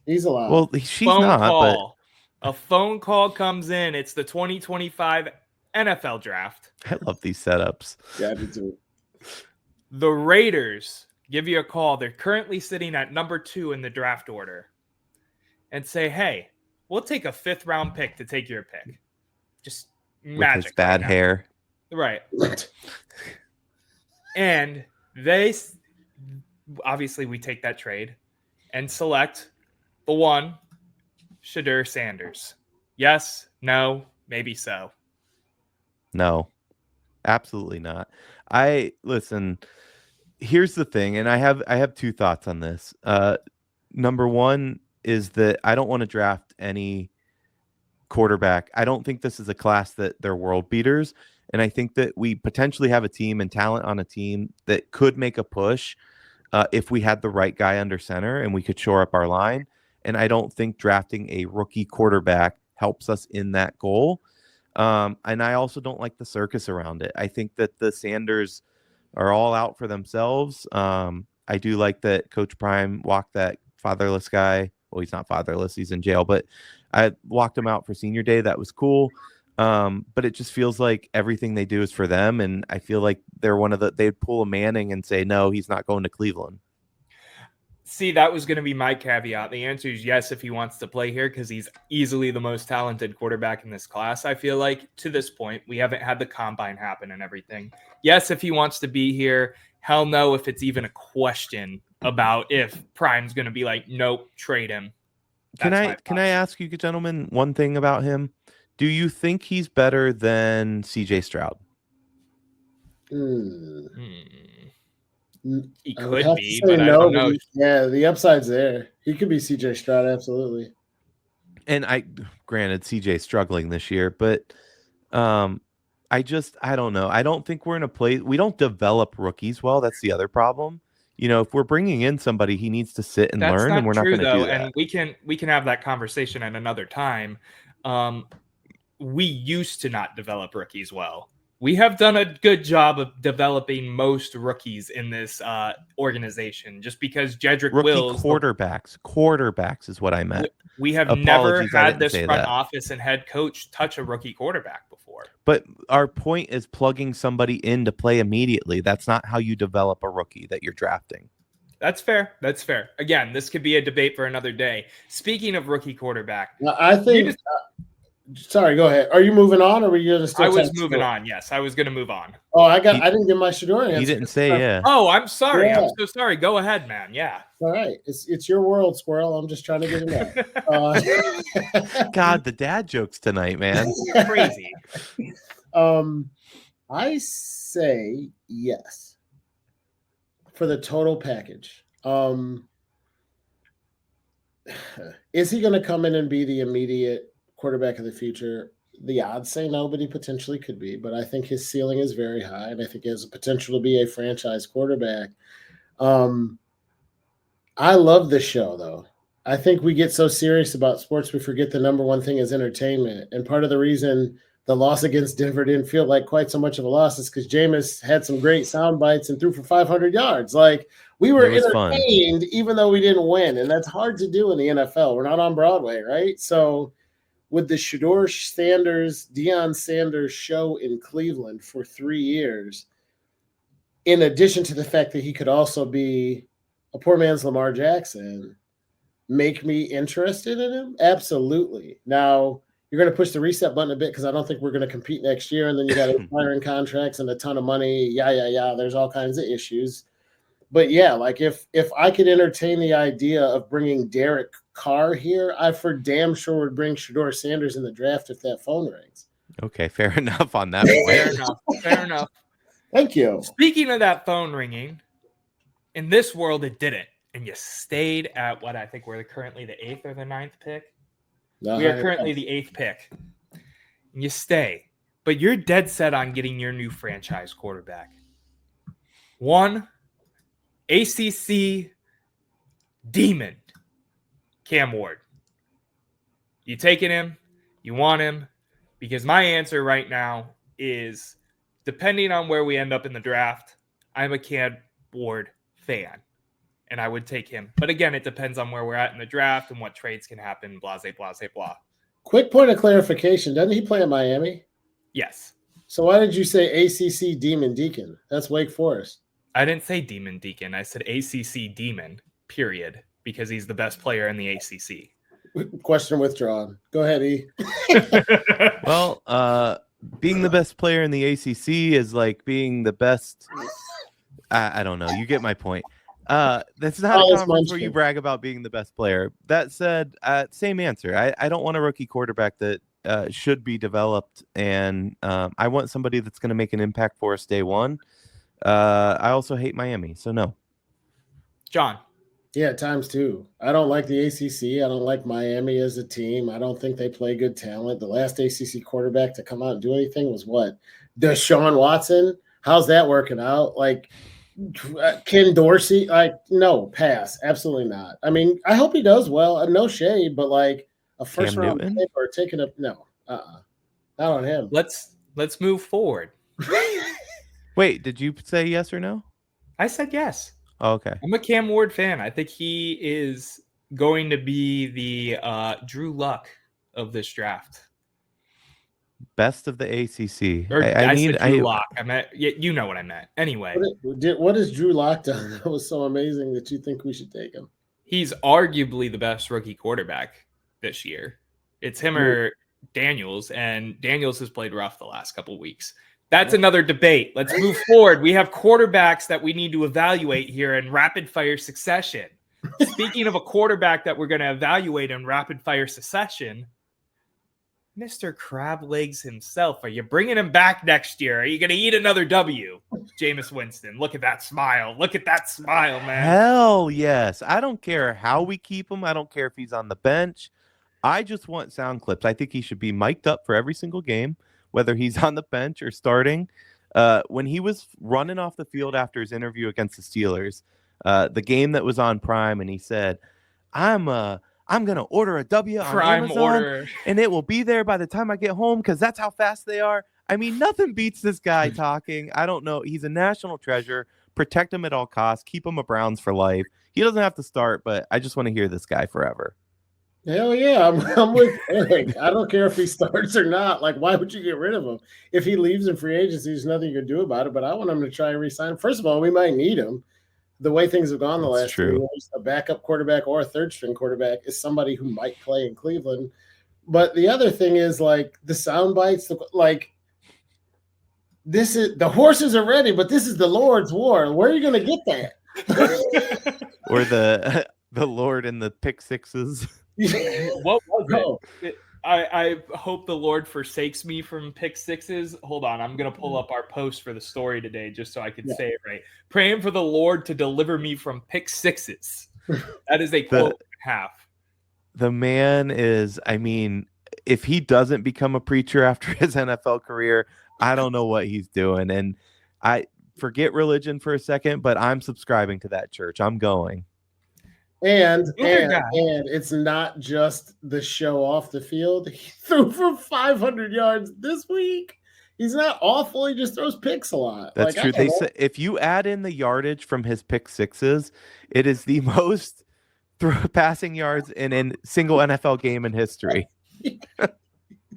He's allowed. Well, she's not. A phone call comes in. It's the 2025 NFL draft. I love these setups. Yeah, I do too. The Raiders give you a call. They're currently sitting at number 2 in the draft order. And say, hey, we'll take a 5th round pick to take your pick. Just magic. With his bad hair. Right. And obviously we take that trade and select the one, Shedeur Sanders. Yes, no, maybe so. No, absolutely not. Listen, here's the thing, and I have two thoughts on this. Number one is that I don't want to draft any quarterback. I don't think this is a class that they're world beaters. And I think that we potentially have a team and talent on a team that could make a push if we had the right guy under center and we could shore up our line. And I don't think drafting a rookie quarterback helps us in that goal. And I also don't like the circus around it. I think that the Sanders are all out for themselves. I do like that Coach Prime walked that fatherless guy. Well, he's not fatherless. He's in jail, but I walked him out for senior day. That was cool. But it just feels like everything they do is for them. And I feel like they're they'd pull a Manning and say, no, he's not going to Cleveland. See, that was going to be my caveat. The answer is yes, if he wants to play here, because he's easily the most talented quarterback in this class. I feel like to this point, we haven't had the combine happen and everything. Yes, if he wants to be here. Hell no, if it's even a question about if Prime's going to be like, nope, trade him. Can I ask you, gentlemen, one thing about him? Do you think he's better than CJ Stroud? He could be, but I don't know. Yeah, the upside's there. He could be CJ Stroud, absolutely. And granted, CJ's struggling this year, but I don't know. I don't think we're in a place. We don't develop rookies well. That's the other problem. If we're bringing in somebody, he needs to sit and learn, and we're not going to do that. And we can have that conversation at another time. We used to not develop rookies well. We have done a good job of developing most rookies in this organization, just because Jedrick Wills... Quarterbacks is what I meant. We have never had this front office and head coach touch a rookie quarterback before. But our point is plugging somebody in to play immediately. That's not how you develop a rookie that you're drafting. That's fair. Again, this could be a debate for another day. Speaking of rookie quarterback... I think... Sorry, go ahead. Are you moving on, or were you just? I was moving on. Yes, I was going to move on. Oh, I didn't get my Shedeur answer. He didn't say yeah. Oh, I'm sorry. Yeah. I'm so sorry. Go ahead, man. Yeah. All right. It's your world, Squirrel. I'm just trying to get it out. God, the dad jokes tonight, man. Crazy. I say yes for the total package. Is he going to come in and be the immediate quarterback of the future? The odds say no, but he potentially could be. But I think his ceiling is very high, and I think he has the potential to be a franchise quarterback. I love this show, though. I think we get so serious about sports, we forget the number one thing is entertainment. And part of the reason the loss against Denver didn't feel like quite so much of a loss is because Jameis had some great sound bites and threw for 500 yards. Like, we were entertained even though we didn't win, and that's hard to do in the NFL. We're not on Broadway, right? So with the Shedeur Sanders, Deion Sanders show in Cleveland for 3 years, in addition to the fact that he could also be a poor man's Lamar Jackson, make me interested in him? Absolutely. Now, you're going to push the reset button a bit because I don't think we're going to compete next year, and then you got expiring contracts and a ton of money. Yeah. There's all kinds of issues. But yeah, like if I could entertain the idea of bringing Derek Carr here, I for damn sure would bring Shedeur Sanders in the draft if that phone rings. Okay, fair enough on that. Fair enough. Thank you. Speaking of that phone ringing, in this world it didn't, and you stayed at what I think we're currently the 8th or the 9th pick. No, we are currently the 8th pick. And you stay, but you're dead set on getting your new franchise quarterback. One, ACC demon, Cam Ward. You taking him? You want him? Because my answer right now is, depending on where we end up in the draft, I'm a Cam Ward fan, and I would take him. But again, it depends on where we're at in the draft and what trades can happen, blah, blah, blah, blah. Quick point of clarification. Doesn't he play in Miami? Yes. So why did you say ACC Demon Deacon? That's Wake Forest. I didn't say Demon Deacon. I said ACC Demon, period, because he's the best player in the ACC. Question withdrawn. Go ahead, E. Well, being the best player in the ACC is like being the best. I don't know. You get my point. That's not a conference where you brag about being the best player. That said, same answer. I don't want a rookie quarterback that should be developed, and I want somebody that's going to make an impact for us day one. I also hate Miami, so no. John. Yeah, times two. I don't like the ACC. I don't like Miami as a team. I don't think they play good talent. The last ACC quarterback to come out and do anything was what? Deshaun Watson? How's that working out? Like, Ken Dorsey? Like, no, pass. Absolutely not. I mean, I hope he does well. No shade, but like a first-round pick or taking a – no. Not on him. Let's move forward. Wait, did you say yes or no? I said yes. Oh, okay. I'm a Cam Ward fan. I think he is going to be the Drew Luck of this draft. Best of the ACC. I said Drew Lock. I meant, you know what I meant. Anyway. What has Drew Lock done that was so amazing that you think we should take him? He's arguably the best rookie quarterback this year. It's him or Daniels, and Daniels has played rough the last couple of weeks. That's another debate. Let's move forward. We have quarterbacks that we need to evaluate here in rapid fire succession. Speaking of a quarterback that we're going to evaluate in rapid fire succession, Mr. Crab Legs himself. Are you bringing him back next year? Are you going to eat another W? Jameis Winston. Look at that smile. Look at that smile, man. Hell yes. I don't care how we keep him. I don't care if he's on the bench. I just want sound clips. I think he should be mic'd up for every single game, whether he's on the bench or starting. When he was running off the field after his interview against the Steelers, the game that was on Prime, and he said, I'm going to order a W on Amazon, and it will be there by the time I get home because that's how fast they are. I mean, nothing beats this guy talking. I don't know. He's a national treasure. Protect him at all costs. Keep him a Browns for life. He doesn't have to start, but I just want to hear this guy forever. Hell yeah, I'm with Erik. I don't care if he starts or not. Like, why would you get rid of him? If he leaves in free agency, there's nothing you can do about it, but I want him to try and re-sign him. First of all, we might need him. The way things have gone the last 2 years, a backup quarterback or a third-string quarterback is somebody who might play in Cleveland. But the other thing is, like, the sound bites, this is – the horses are ready, but this is the Lord's war. Where are you going to get that? Or the Lord and the pick sixes. What was it? I hope the Lord forsakes me from pick sixes. Hold on. I'm going to pull up our post for the story today just so I can say it right. Praying for the Lord to deliver me from pick sixes. That is a quote and a half. The man is, I mean, if he doesn't become a preacher after his NFL career, I don't know what he's doing. And I forget religion for a second, but I'm subscribing to that church. I'm going. And it's not just the show off the field. He threw for 500 yards this week. He's not awful. He just throws picks a lot. That's true. They say if you add in the yardage from his pick sixes, it is the most passing yards in a single NFL game in history.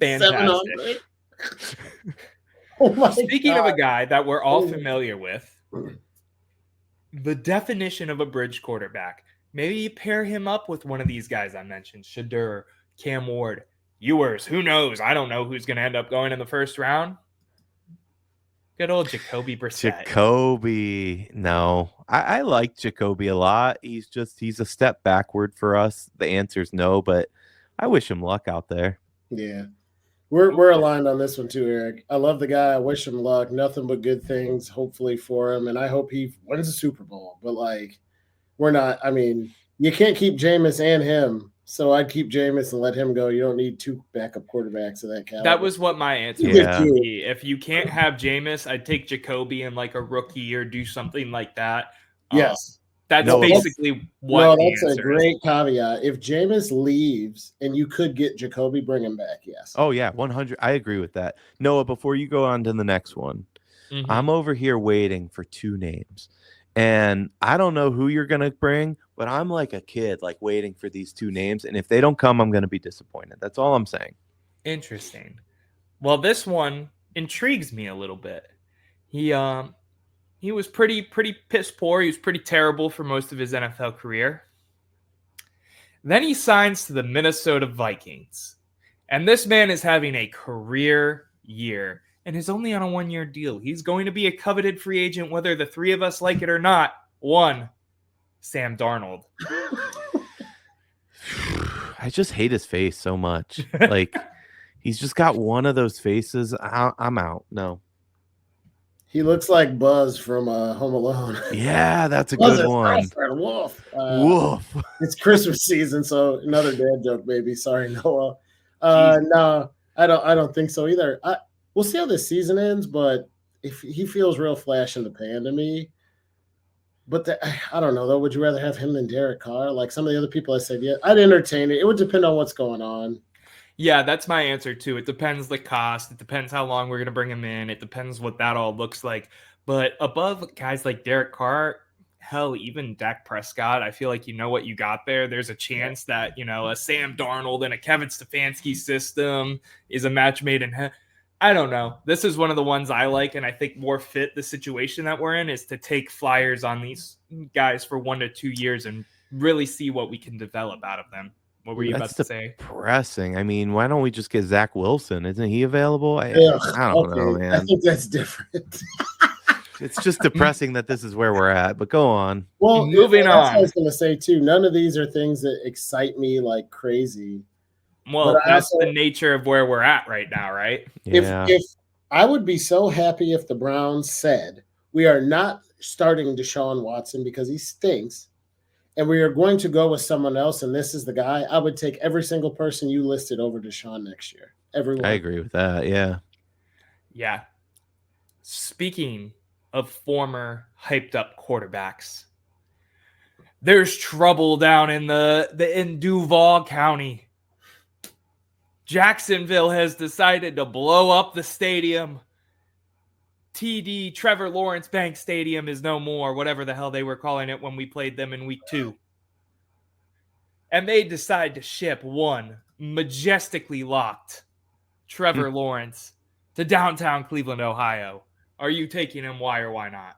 Fantastic. Speaking of a guy that we're all familiar with, the definition of a bridge quarterback. Maybe you pair him up with one of these guys I mentioned, Shadur, Cam Ward, Ewers. Who knows? I don't know who's going to end up going in the first round. Good old Jacoby Brissett. Jacoby. No, I like Jacoby a lot. He's a step backward for us. The answer is no, but I wish him luck out there. Yeah. We're aligned on this one too, Erik. I love the guy. I wish him luck. Nothing but good things, hopefully, for him. And I hope he wins a Super Bowl. But, like, we're not – I mean, you can't keep Jameis and him. So I'd keep Jameis and let him go. You don't need two backup quarterbacks of that caliber. That was what my answer would be. If you can't have Jameis, I'd take Jacoby in like a rookie or do something like that. Yes. That's basically what the answer a great caveat. If Jameis leaves and you could get Jacoby, bring him back, yes. Oh, yeah, 100. I agree with that. Noah, before you go on to the next one, I'm over here waiting for two names. And I don't know who you're going to bring, but I'm like a kid, like waiting for these two names. And if they don't come, I'm going to be disappointed. That's all I'm saying. Interesting. Well, this one intrigues me a little bit. He was pretty piss poor. He was pretty terrible for most of his NFL career. Then he signs to the Minnesota Vikings. And this man is having a career year and is only on a 1-year deal. He's going to be a coveted free agent, whether the three of us like it or not. One, Sam Darnold. I just hate his face so much. Like, he's just got one of those faces. I'm out. No. He looks like Buzz from Home Alone. Yeah, that's a Buzz good is one. Alfred Wolf. Woof. It's Christmas season, so another dad joke, maybe. Sorry, Noah. No, I don't think so either. We'll see how this season ends, but if he feels real flash in the pan to me. But I don't know though. Would you rather have him than Derek Carr? Like some of the other people I said, yeah, I'd entertain it. It would depend on what's going on. Yeah, that's my answer too. It depends the cost. It depends how long we're going to bring him in. It depends what that all looks like. But above guys like Derek Carr, hell, even Dak Prescott, I feel like you know what you got there. There's a chance that, a Sam Darnold and a Kevin Stefanski system is a match made in heaven. I don't know. This is one of the ones I like, and I think more fit the situation that we're in is to take flyers on these guys for 1 to 2 years and really see what we can develop out of them. What were you about to say? Depressing. I mean, why don't we just get Zach Wilson? Isn't he available? I don't know, man. I think that's different. It's just depressing that this is where we're at, but go on. Well, moving on. That's what I was going to say, too. None of these are things that excite me like crazy. Well, that's the nature of where we're at right now, right? Yeah. If I would be so happy if the Browns said, we are not starting Deshaun Watson because he stinks, and we are going to go with someone else, and this is the guy, I would take every single person you listed over Deshaun next year. Everyone. I agree with that, yeah. Yeah. Speaking of former hyped-up quarterbacks, there's trouble down in Duval County. Jacksonville has decided to blow up the stadium. TD Trevor Lawrence Bank Stadium is no more, whatever the hell they were calling it when we played them in week 2. And they decide to ship one majestically locked Trevor Lawrence to downtown Cleveland, Ohio. Are you taking him? Why or why not?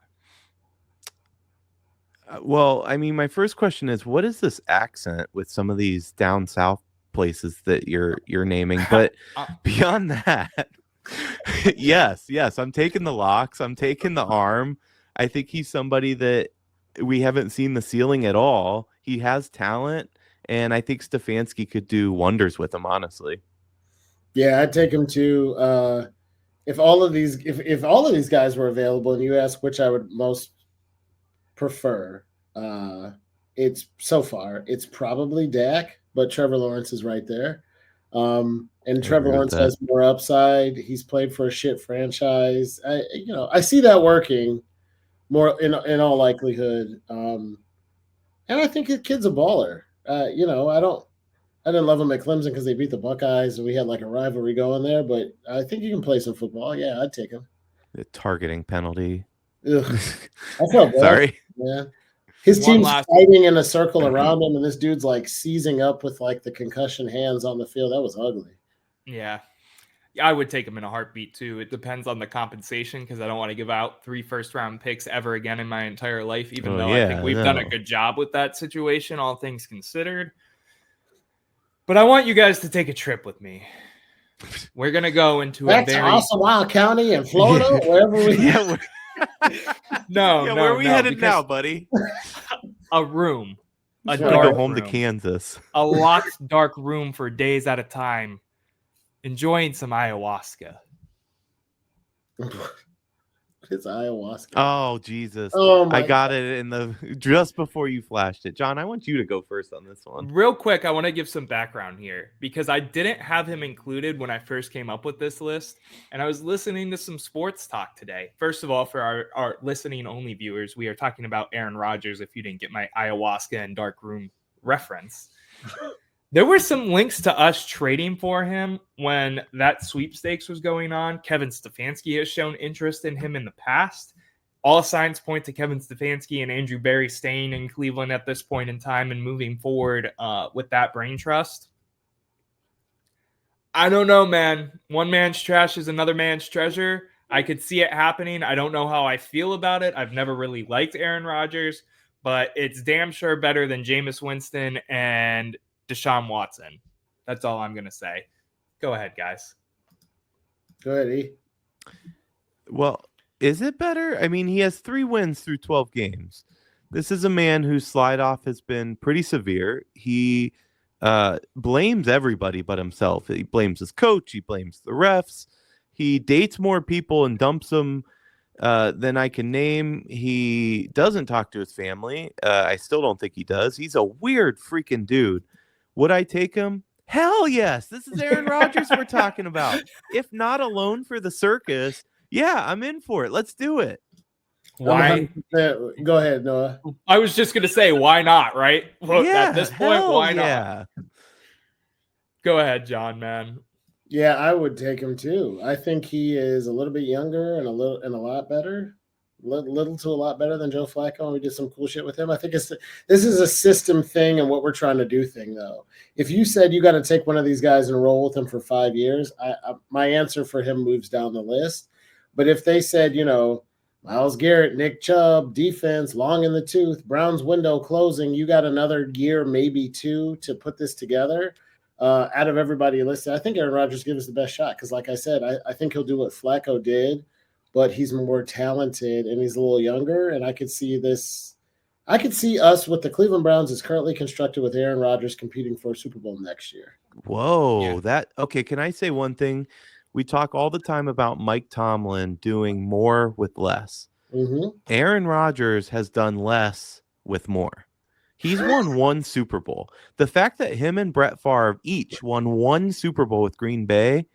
Well, I mean, my first question is, what is this accent with some of these down south places that you're naming? But beyond that, yes, I'm taking the locks. I'm taking the arm. I think he's somebody that we haven't seen the ceiling at all. He has talent, and I think Stefanski could do wonders with him, honestly. Yeah, I'd take him to if all of these guys were available and you ask which I would most prefer, it's probably Dak, but Trevor Lawrence is right there. And Trevor Lawrence has more upside. He's played for a shit franchise. I see that working more in all likelihood. And I think the kid's a baller. I didn't love him at Clemson because they beat the Buckeyes and we had like a rivalry going there, but I think he can play some football. Yeah, I'd take him. The targeting penalty. Ugh. I felt bad. Sorry. Yeah. His team's fighting in a circle around him, and this dude's like seizing up with like the concussion hands on the field. That was ugly. Yeah. I would take him in a heartbeat too. It depends on the compensation because I don't want to give out 3 first-round picks ever again in my entire life, even though I think we've done a good job with that situation, all things considered. But I want you guys to take a trip with me. We're going to go into Osawa County in Florida, wherever we No, where are we headed now, buddy? A room. A dark go home room. To Kansas. A locked, dark room for days at a time. Enjoying some ayahuasca. It's ayahuasca. Oh, Jesus. Oh, I got it just before you flashed it. John, I want you to go first on this one. Real quick, I want to give some background here because I didn't have him included when I first came up with this list. And I was listening to some sports talk today. First of all, for our listening only viewers, we are talking about Aaron Rodgers if you didn't get my ayahuasca and dark room reference. There were some links to us trading for him when that sweepstakes was going on. Kevin Stefanski has shown interest in him in the past. All signs point to Kevin Stefanski and Andrew Berry staying in Cleveland at this point in time and moving forward with that brain trust. I don't know, man. One man's trash is another man's treasure. I could see it happening. I don't know how I feel about it. I've never really liked Aaron Rodgers, but it's damn sure better than Jameis Winston and Deshaun Watson. That's all I'm going to say. Go ahead, guys. Go ahead, E. Well, is it better? I mean, he has 3 wins through 12 games. This is a man whose slide off has been pretty severe. He blames everybody but himself. He blames his coach. He blames the refs. He dates more people and dumps them than I can name. He doesn't talk to his family. I still don't think he does. He's a weird freaking dude. Would I take him? Hell yes. This is Aaron Rodgers we're talking about. If not alone for the circus, yeah, I'm in for it. Let's do it. Why? Go ahead, Noah. I was just gonna say, why not? Right? Look, Yeah, at this point, why yeah. not? Go ahead, John. Man. Yeah, I would take him too. I think he is a little bit younger and a lot better, little to a lot better than Joe Flacco. And we did some cool shit with him. I think this is a system thing and what we're trying to do thing though. If you said you got to take one of these guys and roll with him for 5 years, my answer for him moves down the list. But if they said, Myles Garrett, Nick Chubb, defense, long in the tooth, Browns window closing, you got another year, maybe 2 to put this together. Out of everybody listed, I think Aaron Rodgers gives us the best shot because, like I said, I think he'll do what Flacco did, but he's more talented and he's a little younger. And I could see this. I could see us with the Cleveland Browns is currently constructed with Aaron Rodgers competing for a Super Bowl next year. Whoa, okay. Can I say one thing? We talk all the time about Mike Tomlin doing more with less. Mm-hmm. Aaron Rodgers has done less with more. He's won 1 Super Bowl. The fact that him and Brett Favre each won 1 Super Bowl with Green Bay,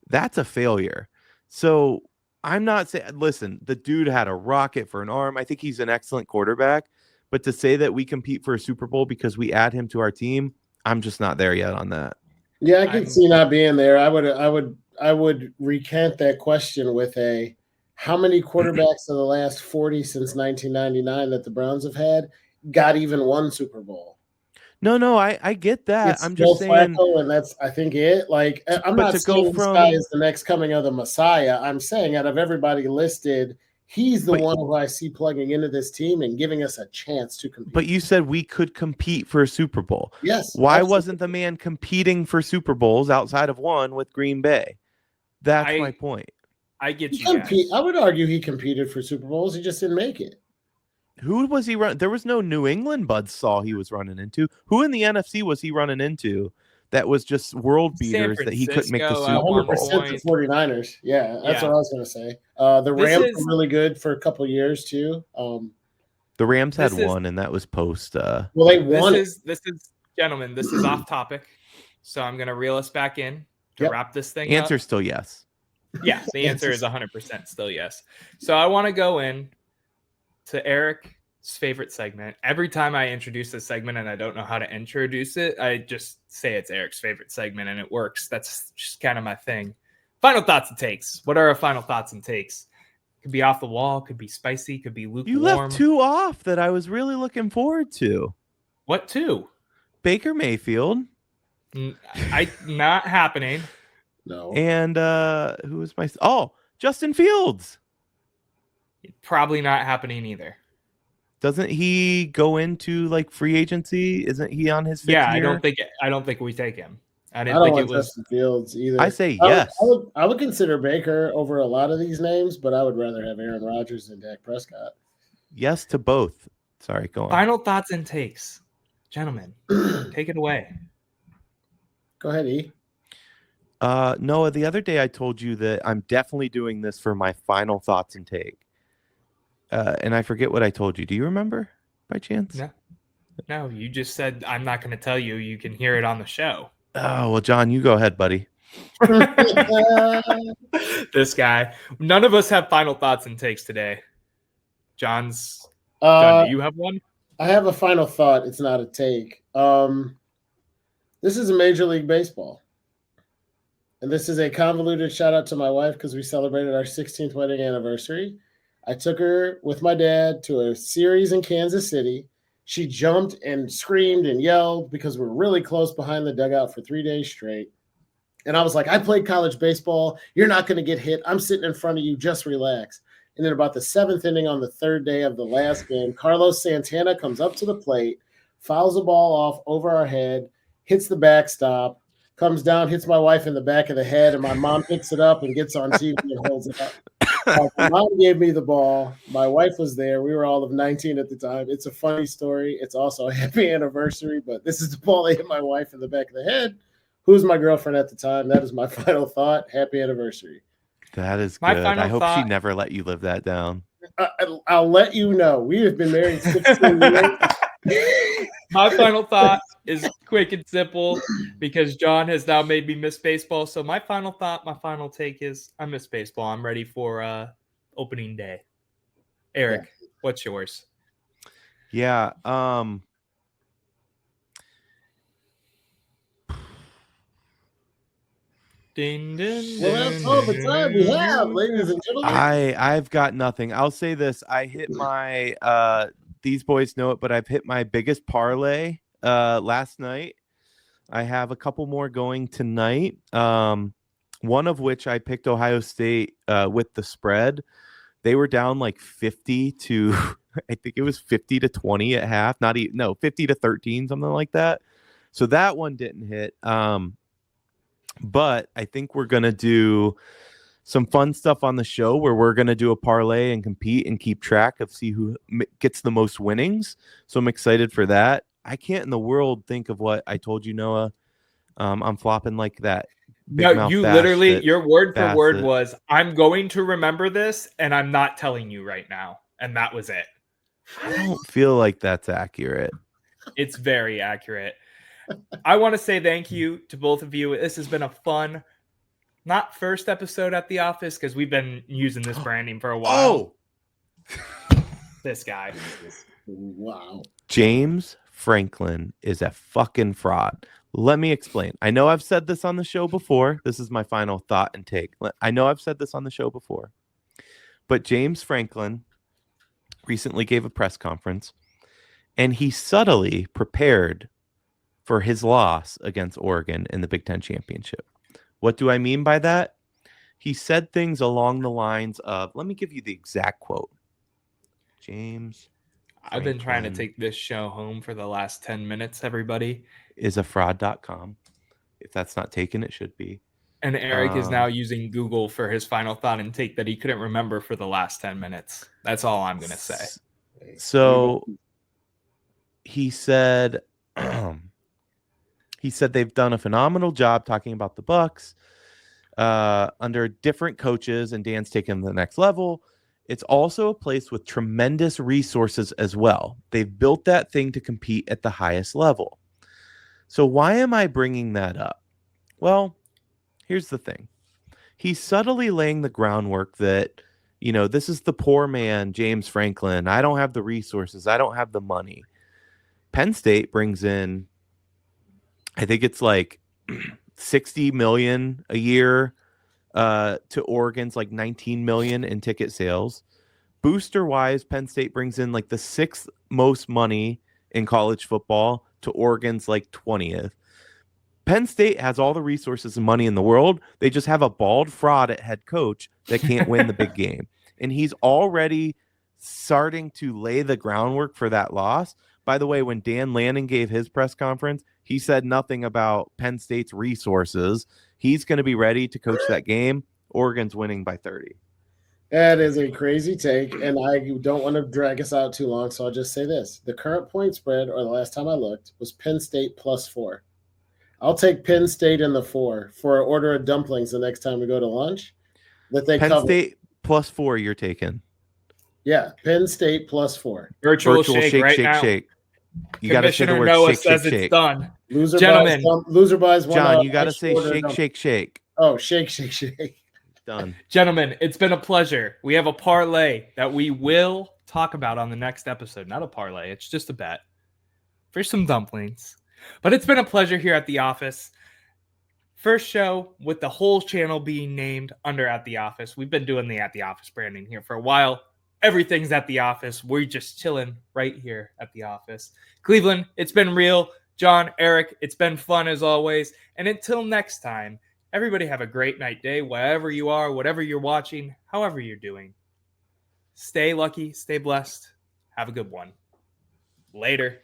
that's a failure. So I'm not saying, listen, the dude had a rocket for an arm. I think he's an excellent quarterback. But to say that we compete for a Super Bowl because we add him to our team, I'm just not there yet on that. Yeah, I can see not being there. I would recant that question with how many quarterbacks of the last 40 since 1999 that the Browns have had got even 1 Super Bowl? No, I get that. It's I'm just saying, Flacco, and that's I think it. Like I'm not saying this guy is the next coming of the Messiah. I'm saying out of everybody listed, he's the one who I see plugging into this team and giving us a chance to compete. But you said we could compete for a Super Bowl. Yes. Why absolutely. wasn't the man competing for Super Bowls outside of one with Green Bay? That's my point. I get you. I would argue he competed for Super Bowls. He just didn't make it. Who was he running? There was no New England buzzsaw he was running into. Who in the NFC was he running into that was just world beaters that he couldn't make the Super Bowl? 100% the 49ers. Yeah, that's what I was going to say. The Rams were really good for a couple of years too. The Rams had one, and that was post. Well, they won. This is gentlemen, this is off topic. So I'm going to reel us back in to wrap this thing up. Answer still yes. Yeah, the answer is 100% still yes. So I want to go in to Eric's favorite segment. Every time I introduce this segment and I don't know how to introduce it, I just say it's Eric's favorite segment and it works. That's just kind of my thing. Final thoughts and takes. What are our final thoughts and takes? Could be off the wall, could be spicy, could be lukewarm. You left 2 off that I was really looking forward to. What 2? Baker Mayfield. Not happening. No. And who was Justin Fields. Probably not happening either. Doesn't he go into like free agency? Isn't he on his 5th year? I don't think we take him. I don't think it was Justin Fields either. I say yes. I would consider Baker over a lot of these names, but I would rather have Aaron Rodgers than Dak Prescott. Yes to both. Sorry, go on. Final thoughts and takes. Gentlemen, take it away. Go ahead, E. Noah, the other day I told you that I'm definitely doing this for my final thoughts and take. And I forget what I told you. Do you remember by chance? No, you just said I'm not going to tell you. You can hear it on the show. Oh, well, John, you go ahead, buddy. This guy. None of us have final thoughts and takes today. John's done. Do you have one? I have a final thought. It's not a take. This is a Major League Baseball. And this is a convoluted shout out to my wife because we celebrated our 16th wedding anniversary. I took her with my dad to a series in Kansas City. She jumped and screamed and yelled because we're really close behind the dugout for 3 days straight. And I was like, I played college baseball. You're not going to get hit. I'm sitting in front of you. Just relax. And then about the 7th inning on the 3rd day of the last game, Carlos Santana comes up to the plate, fouls the ball off over our head, hits the backstop. comes down, hits my wife in the back of the head, and my mom picks it up and gets on TV and holds it up. My mom gave me the ball. My wife was there. We were all of 19 at the time. It's a funny story. It's also a happy anniversary, but this is the ball that hit my wife in the back of the head. Who's my girlfriend at the time? That is my final thought. Happy anniversary. That is My good. final I hope thought- she never let you live that down. I'll let you know. We have been married 16 years. My final thought is quick and simple because John has now made me miss baseball. So my final thought, my final take is I miss baseball. I'm ready for opening day. Eric, what's yours? Yeah. Ding, ding, Well, that's all the time we have, ladies and gentlemen. I've got nothing. I'll say this. I hit my these boys know it, but I've hit my biggest parlay last night. I have a couple more going tonight. One of which I picked Ohio State with the spread. They were down like 50 to I think it was 50 to 20 at half. 50 to 13, something like that. So that one didn't hit. But I think we're going to do some fun stuff on the show where we're going to do a parlay and compete and keep track of see who gets the most winnings. So I'm excited for that. I can't in the world think of what I told you, Noah. I'm flopping like that. No, you literally, your word for word was, I'm going to remember this and I'm not telling you right now. And that was it. I don't feel like that's accurate. It's very accurate. I want to say thank you to both of you. This has been a fun, not first episode at the office because we've been using this branding for a while. This guy. Wow. James Franklin is a fucking fraud. Let me explain. I know I've said this on the show before. This is my final thought and take. I know I've said this on the show before. But James Franklin recently gave a press conference and he subtly prepared for his loss against Oregon in the Big Ten Championship. What do I mean by that? He said things along the lines of, let me give you the exact quote. James I've been trying to take this show home for the last 10 minutes, everybody. Is a fraud.com. If that's not taken, it should be. And Erik is now using Google for his final thought and take that he couldn't remember for the last 10 minutes. That's all I'm going to say. So he said... He said they've done a phenomenal job talking about the Bucks under different coaches, and Dan's taken them to the next level. It's also a place with tremendous resources as well. They've built that thing to compete at the highest level. So why am I bringing that up? Well, here's the thing. He's subtly laying the groundwork that, you know, this is the poor man, James Franklin. I don't have the resources. I don't have the money. Penn State brings in, I think it's like 60 million a year to Oregon's like 19 million in ticket sales. Booster wise, Penn State brings in like the 6th most money in college football to Oregon's like 20th. Penn State has all the resources and money in the world. They just have a bald fraud at head coach that can't win the big game. And he's already starting to lay the groundwork for that loss. By the way, when Dan Lanning gave his press conference, he said nothing about Penn State's resources. He's going to be ready to coach that game. Oregon's winning by 30. That is a crazy take, and I don't want to drag us out too long, so I'll just say this. The current point spread, or the last time I looked, was Penn State +4. I'll take Penn State in the 4 for an order of dumplings the next time we go to lunch. That they Penn cover. State +4 you're taking. Yeah, Penn State +4. Virtual shake right now. You got to say the Commissioner word Noah shake, says shake, it's shake. done. Loser buys one. John, you got to say shake, shake, shake. Oh, shake, shake, shake. Done. Gentlemen, it's been a pleasure. We have a parlay that we will talk about on the next episode. Not a parlay. It's just a bet for some dumplings. But it's been a pleasure here at the office. First show with the whole channel being named under At the Office. We've been doing the At the Office branding here for a while. Everything's at the office. We're just chilling right here at the office. Cleveland, it's been real. John, Erik, it's been fun as always. And until next time, everybody have a great night, day, wherever you are, whatever you're watching, however you're doing. Stay lucky, stay blessed. Have a good one. Later.